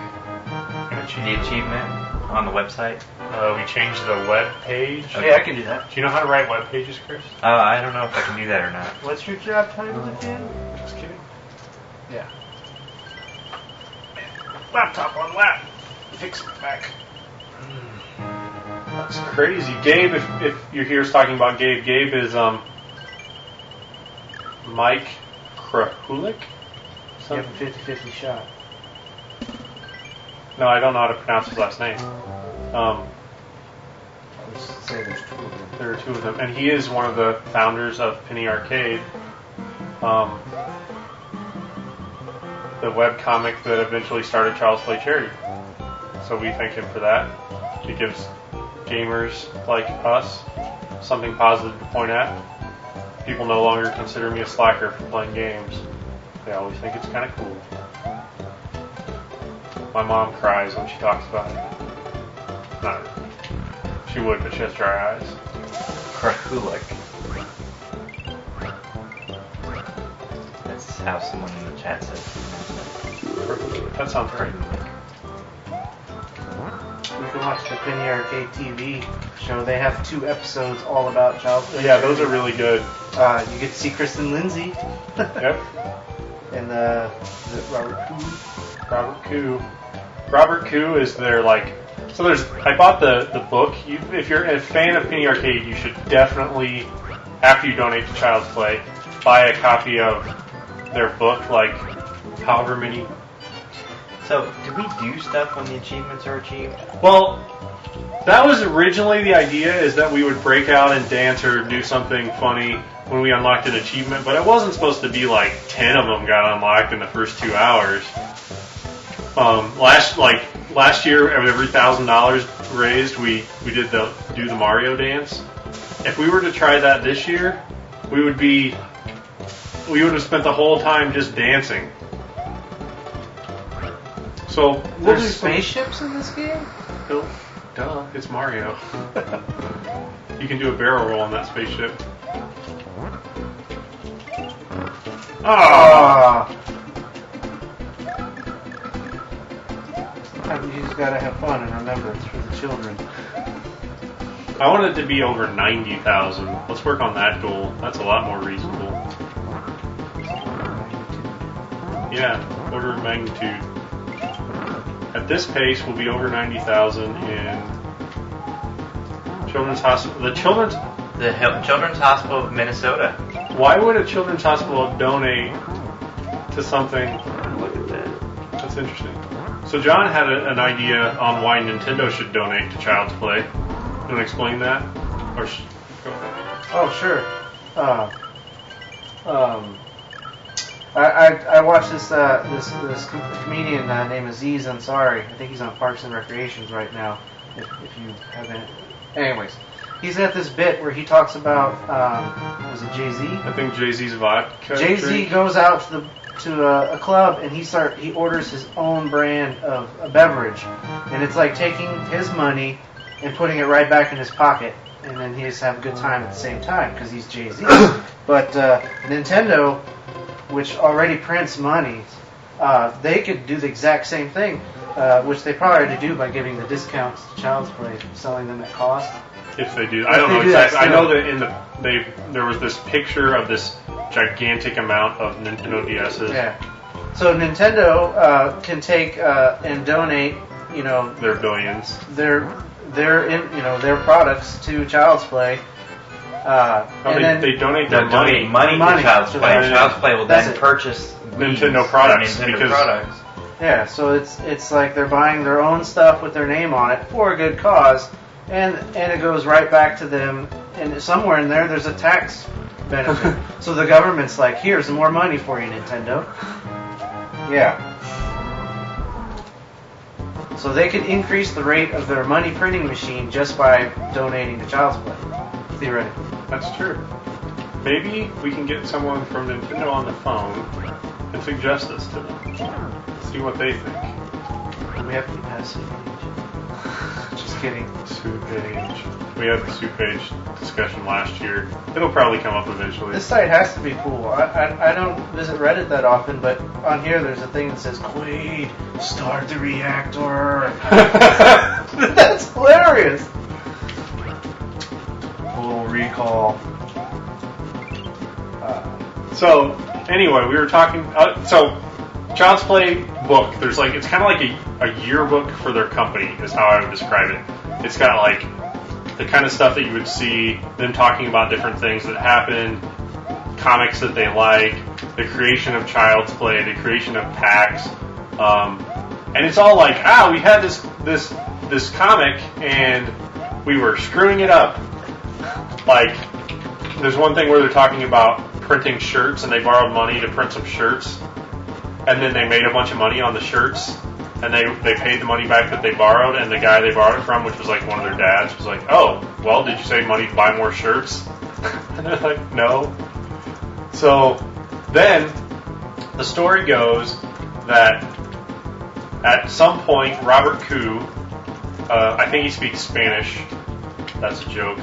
the achievement on the website? We changed the web page. Okay. Yeah, I can do that. Do you know how to write web pages, Chris? I don't know if I can do that or not. What's your job title again? Just kidding. Yeah. Laptop on lap. Fix it back. That's crazy. Gabe, if you're here talking about Gabe, Gabe is Mike Krahulik? You have a 50-50 shot. No, I don't know how to pronounce his last name. Let's say there's two of them. There are two of them. And he is one of the founders of Penny Arcade, the webcomic that eventually started Child's Play Charity. So we thank him for that. It gives gamers like us something positive to point at. People no longer consider me a slacker for playing games. They always think it's kind of cool. My mom cries when she talks about it. Not she would, but she has dry eyes. Krahulik. That's how someone in the chat says. That sounds great. You can watch the Penny Arcade TV show. They have 2 episodes all about Child's Play. Yeah, those are really good. You get to see Kristen Lindsay. Yep. And Robert Koo. Robert Koo. Robert Koo is their like. So there's. I bought the book. If you're a fan of Penny Arcade, you should definitely, after you donate to Child's Play, buy a copy of their book. Like, however many. So, do we do stuff when the achievements are achieved? Well, that was originally the idea, is that we would break out and dance or do something funny when we unlocked an achievement, but it wasn't supposed to be like 10 of them got unlocked in the first 2 hours. Last year, every $1,000 raised, we did do the Mario dance. If we were to try that this year, we would have spent the whole time just dancing. So There's spaceships in this game? Oh, duh, it's Mario. You can do a barrel roll on that spaceship. Ah! You just gotta have fun and remember it's for the children. I want it to be over 90,000. Let's work on that goal. That's a lot more reasonable. Yeah, order of magnitude. At this pace, we'll be over 90,000 in Children's Hospital. The Children's Hospital of Minnesota. Why would a Children's Hospital donate to something? Look at that. That's interesting. So John had an idea on why Nintendo should donate to Child's Play. You want to explain that? Or go ahead. Oh, sure. I watched this comedian named Aziz Ansari. I think he's on Parks and Recreations right now. If you haven't, anyways, he's at this bit where he talks about was it Jay-Z? I think Jay-Z's vodka. Jay-Z drink. goes out to a club and he orders his own brand of a beverage, and it's like taking his money and putting it right back in his pocket, and then he just have a good time at the same time because he's Jay-Z. But Nintendo, which already prints money, they could do the exact same thing, which they probably already do by giving the discounts to Child's Play, selling them at cost. If they do, I don't know exactly. I know that there was this picture of this gigantic amount of Nintendo DSs. Yeah. So Nintendo can take and donate, Their billions. their products to Child's Play. They donate their money. Money to Child's Play. And Child's Play will then purchase Nintendo products products. Yeah, so it's like they're buying their own stuff with their name on it for a good cause, and it goes right back to them. And somewhere in there's a tax benefit. So the government's like, here's more money for you, Nintendo. Yeah. So they could increase the rate of their money printing machine just by donating to Child's Play, theoretically. That's true. maybe we can get someone from Nintendo on the phone and suggest this to them. See what they think. We have to get past Soup Page. Just kidding. Soup Page. We had the Soup Page discussion last year. It'll probably come up eventually. This site has to be cool. I don't visit Reddit that often, but on here there's a thing that says, Quaid, start the reactor. That's hilarious. A little recall. So, anyway, we were talking... so, Child's Play book, there's like... It's kind of like a yearbook for their company, is how I would describe it. It's got like the kind of stuff that you would see, them talking about different things that happened, comics that they like, the creation of Child's Play, the creation of packs, and it's all like, we had this comic and we were screwing it up. Like, there's one thing where they're talking about printing shirts and they borrowed money to print some shirts, and then they made a bunch of money on the shirts. And they paid the money back that they borrowed, and the guy they borrowed it from, which was like one of their dads, was like, oh, well, did you save money to buy more shirts? And they're like, no. So then the story goes that at some point, Robert Koo, I think he speaks Spanish. That's a joke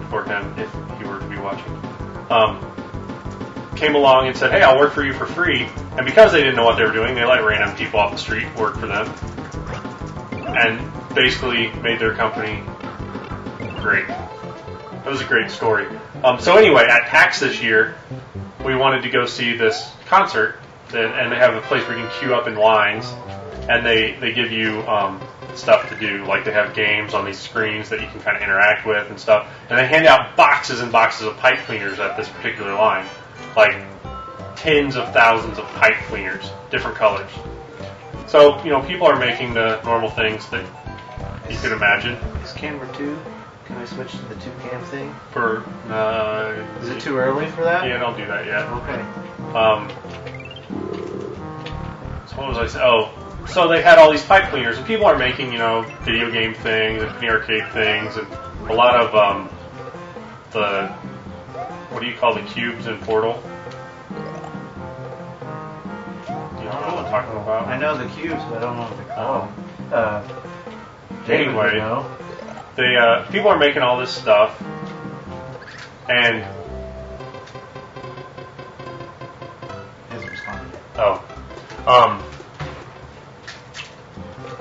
for him if he were to be watching. Came along and said, hey, I'll work for you for free. And because they didn't know what they were doing, they let random people off the street work for them. And basically made their company great. It was a great story. So anyway, at PAX this year, we wanted to go see this concert. And they have a place where you can queue up in lines. And they give you stuff to do. Like they have games on these screens that you can kind of interact with and stuff. And they hand out boxes and boxes of pipe cleaners at this particular line. Like tens of thousands of pipe cleaners, different colors. So, people are making the normal things that you could imagine. Is camera 2? Can I switch to the 2-cam thing? Is it too early for that? Yeah, don't do that yet. Okay. So what was I saying? Oh, so they had all these pipe cleaners, and people are making, video game things and penny arcade things, and a lot of the... What do you call the cubes in Portal? You know what I'm talking about? I know the cubes, but I don't know what they're called. Anyway, people are making all this stuff, and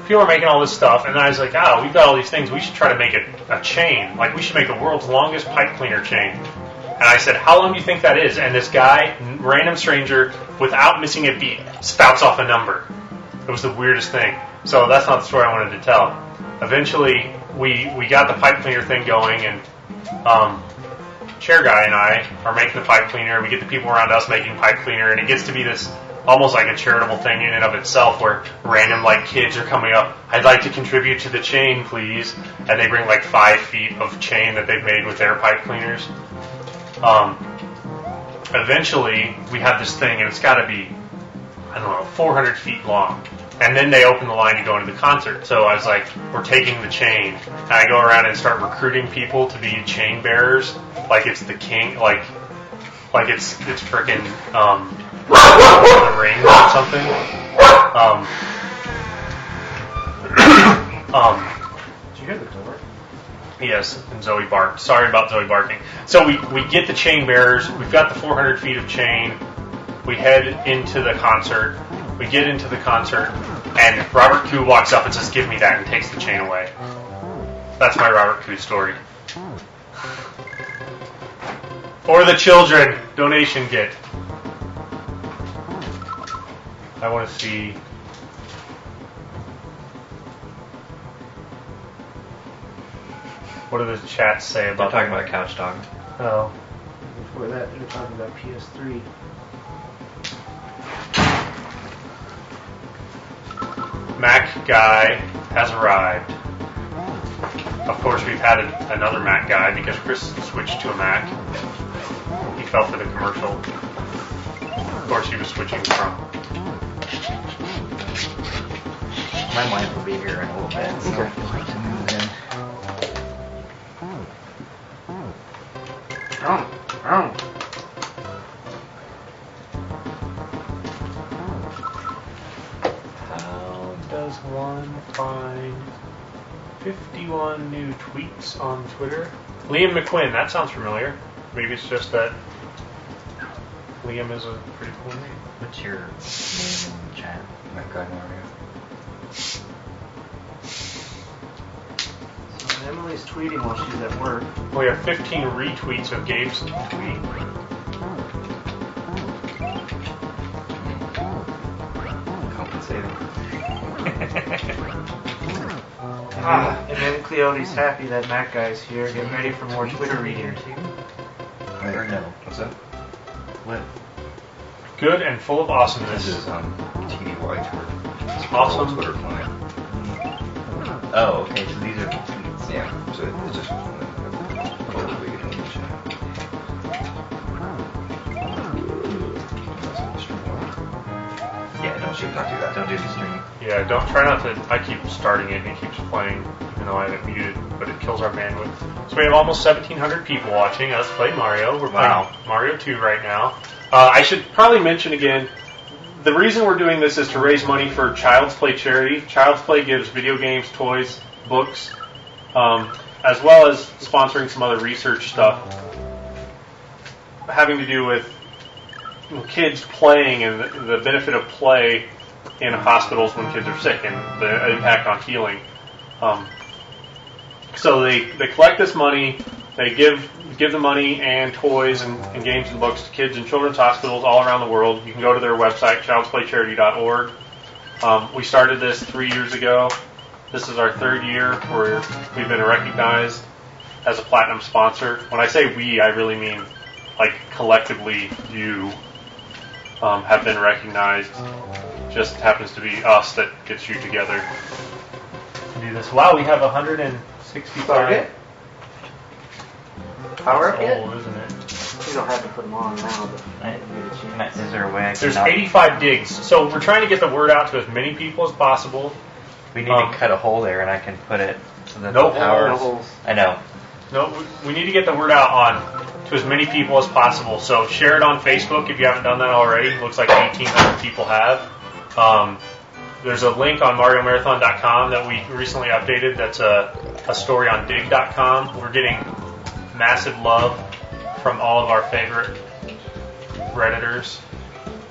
people are making all this stuff, and I was like, we've got all these things. We should try to make it a chain. Like, we should make the world's longest pipe cleaner chain. And I said, how long do you think that is? And this guy, random stranger, without missing a beat, spouts off a number. It was the weirdest thing. So that's not the story I wanted to tell. Eventually, we got the pipe cleaner thing going, and Chair Guy and I are making the pipe cleaner. We get the people around us making pipe cleaner, and it gets to be this almost like a charitable thing in and of itself, where random kids are coming up. I'd like to contribute to the chain, please. And they bring 5 feet of chain that they've made with their pipe cleaners. Eventually, we have this thing, and it's got to be, 400 feet long. And then they open the line to go into the concert. So I was like, we're taking the chain. And I go around and start recruiting people to be chain bearers. Like it's the king, like it's freaking, the ring or something. Did you hear the door? Yes, and Zoe barked. Sorry about Zoe barking. So we get the chain bearers. We've got the 400 feet of chain. We head into the concert. We get into the concert, and Robert Koo walks up and says, give me that, and takes the chain away. That's my Robert Koo story. For the children, donation get. I want to see... What do the chats say about... They're talking about Couch Dog. Oh. Before that, they were talking about PS3. Mac guy has arrived. Of course, we've had another Mac guy because Chris switched to a Mac. He fell for the commercial. Of course, he was switching from... My wife will be here in a little bit, so Okay. you'll have to move in. How does one find 51 new tweets on Twitter? Liam McQuinn, that sounds familiar. Maybe it's just that Liam is a pretty cool name. What's your name in the chat? That guy Mario. So Emily's tweeting while she's at work. We have 15 retweets of Gabe's tweet. Compensating. And then Cleote's happy that Matt guy's here. Get ready for more Twitter reading. Or no? What's that? What? Good and full of awesomeness. This is TDY Twitter. It's Awesome. Twitter client. Oh, okay. So these are tweets. Yeah, so it's just we get in the chat. Yeah, Should not do that. Don't do the stream. Yeah, don't try not to. I keep starting it and it keeps playing, even though I have it muted, but it kills our bandwidth. So we have almost 1,700 people watching us play Mario. We're playing Mario 2 right now. I should probably mention again, the reason we're doing this is to raise money for Child's Play charity. Child's Play gives video games, toys, books, as well as sponsoring some other research stuff having to do with kids playing and the benefit of play in hospitals when kids are sick and the impact on healing. So they collect this money, they give the money and toys and games and books to kids in children's hospitals all around the world. You can go to their website, childsplaycharity.org. We started this 3 years ago. This is our third year where we've been recognized as a platinum sponsor. When I say we, I really mean like collectively you have been recognized. Just happens to be us that gets you together to do this. Wow, we have 165. Target? Power up yet? Old, isn't it? You don't have to put them on now, but Is there a way I can There's not- 85 digs. So we're trying to get the word out to as many people as possible. We need to cut a hole there, and I can put it so that No the power. no holes. I know. No, we need to get the word out to as many people as possible. So share it on Facebook if you haven't done that already. Looks like 1,800 people have. There's a link on MarioMarathon.com that we recently updated. That's a story on Dig.com. We're getting massive love from all of our favorite Redditors.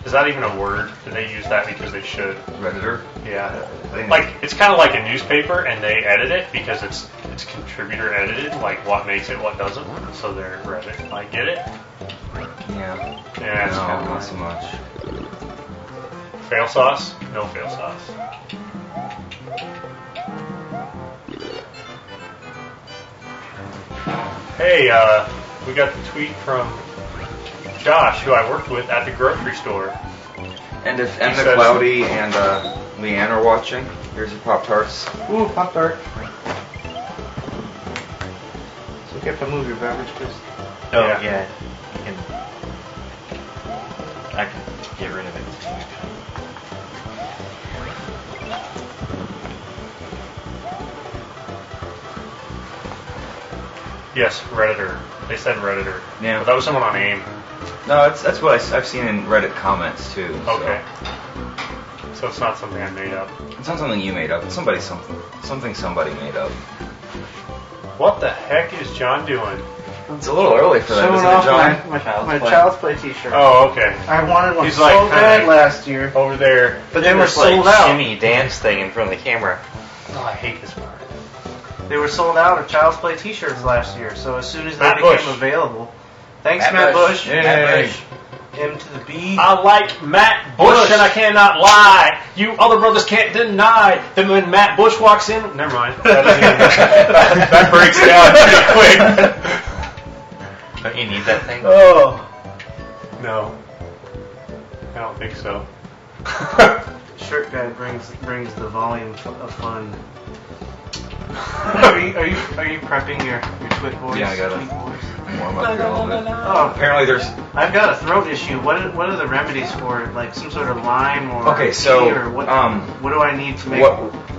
Is that even a word? Do they use that because they should? Redditor? Yeah. Like, it's kind of like a newspaper, and they edit it because it's contributor edited, like what makes it, what doesn't. So they're Reddit. I get it? Yeah. Yeah, it's kind No, of not so much. Fail sauce? No fail sauce. Hey, we got the tweet from Josh, who I worked with at the grocery store. And if He Emma says- Cloudy and Leanne are watching, here's your Pop-Tarts. ooh, Pop Tart. So you have to move your beverage, Chris. Oh, Yeah. yeah. I can get rid of it. Yes, Redditor. They said Redditor. Yeah. But that was someone on AIM. No, that's what I've seen in Reddit comments too. So. Okay. So it's not something I made up. It's not something you made up. It's somebody made up. What the heck is John doing? It's a little early for that, Showing isn't off it, John? my Child's Play t-shirt. Oh, okay. I wanted one He's so like bad kinda- last year, Over there. but they were This, sold like, out. shimmy dance thing in front of the camera. Oh, I hate this part. They were sold out of Child's Play t-shirts last year, so as soon as they Matt became Bush. available. Thanks, Matt Matt Bush. Bush. Yay. Matt Bush. M to the B. I like Matt Bush, and I cannot lie. You other brothers can't deny that when Matt Bush walks in. Never mind. That, that breaks down pretty quick. Don't you need that thing? Oh. No. I don't think so. Shirt guy brings the volume of fun. Are you prepping your twit voice? Yeah, I gotta- tweet voice? Warm up here a little bit. Oh, Apparently there's... I've got a throat issue. What are the remedies for it? Like some sort of lime or Okay, so, tea or what? What do I need to make?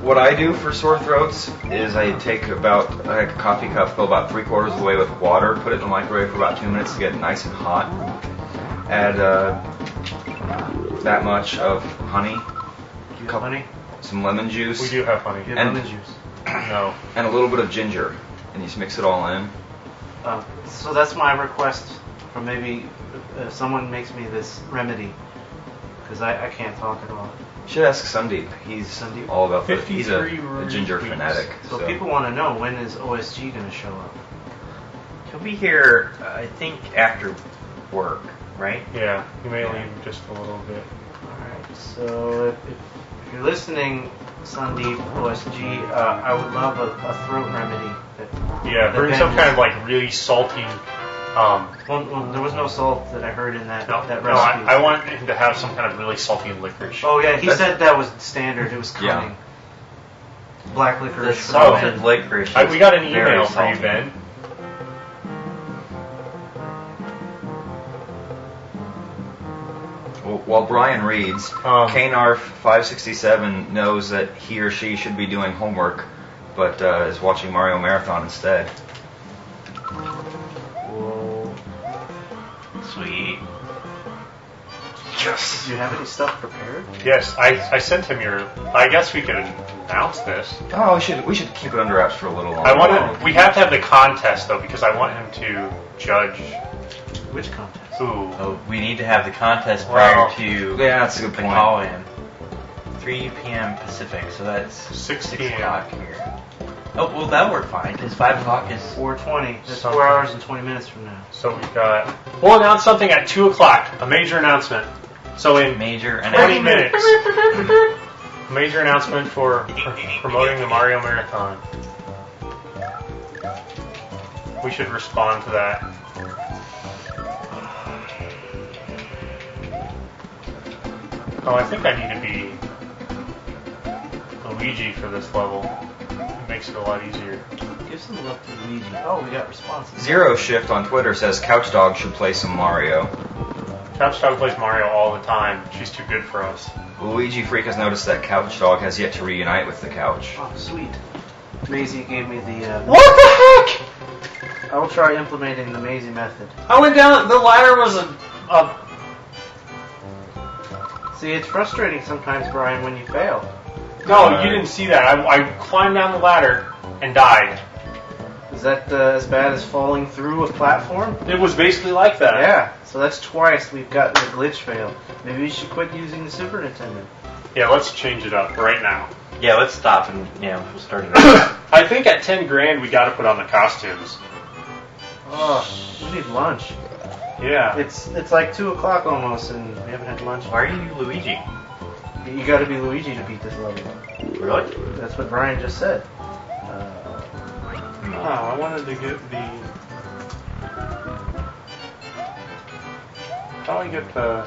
What I do for sore throats is I take a coffee cup, fill about 3/4 of the way with water, put it in the microwave for about 2 minutes to get it nice and hot. Add that much of honey, Do you have honey? some lemon juice, We do have honey. Do you have And- lemon juice? No. and a little bit of ginger, and you just mix it all in. So that's my request for maybe if someone makes me this remedy, because I can't talk at all. You should ask Sandeep. He's Sandeep? all about the, 53 he's a ginger weeks. fanatic. So people want to know, when is OSG going to show up? He'll be here, I think, after work, right? Yeah, you may leave just a little bit. Alright, so if you're listening, Sandeep, OSG, I would love a throat remedy. Yeah, that bring Ben some was- kind of like really salty. Well, there was no salt that I heard in that No, recipe. I want him to have some kind of really salty licorice. Oh yeah, he That's- said that was standard. It was Yeah. coming. Black The licorice. salted licorice. We got an is very email for you, salty. Ben. While Brian reads, Knarf567 knows that he or she should be doing homework, but is watching Mario Marathon instead. Whoa. Sweet. Yes. Do you have any stuff prepared? Yes, I sent him your. I guess we could announce this. Oh, we should keep it under wraps for a little longer. We have to have the contest though because I want him to judge Which contest? who. Oh, we need to have the contest prior Well, to Yeah, that's a good the point. call-in. 3 p.m. Pacific, so that's 6 6 p.m. o'clock here. Oh, well, that'll work fine, because 5 o'clock is... 4:20. That's Something. 4 hours and 20 minutes from now. So we've got. We'll announce something at 2 o'clock. A major announcement. So in Major 20 announcement. minutes. Major announcement for promoting the Mario Marathon. We should respond to that. Oh, I think I need to be Luigi for this level. It makes it a lot easier. Give some love to Luigi. Oh, we got responses. Zero Shift on Twitter says Couch Dog should play some Mario. Couch Dog plays Mario all the time. She's too good for us. Luigi Freak has noticed that Couch Dog has yet to reunite with the couch. Oh, sweet. Maisie gave me the. What the heck? I will try implementing the Maisie method. I went down. The ladder was a See, it's frustrating sometimes, Brian, when you fail. No, you didn't see that. I climbed down the ladder and died. Is that as bad as falling through a platform? It was basically like that. Yeah. So that's twice we've gotten the glitch fail. Maybe we should quit using the Super Nintendo. Yeah, let's change it up right now. Yeah, let's stop and, we'll start it. I think at 10 grand we got to put on the costumes. Oh, we need lunch. Yeah. It's like 2 o'clock almost, and we haven't had lunch. Why are you Luigi? You got to be Luigi to beat this level. Really? That's what Brian just said. Oh, I wanted to get the. How do I get the?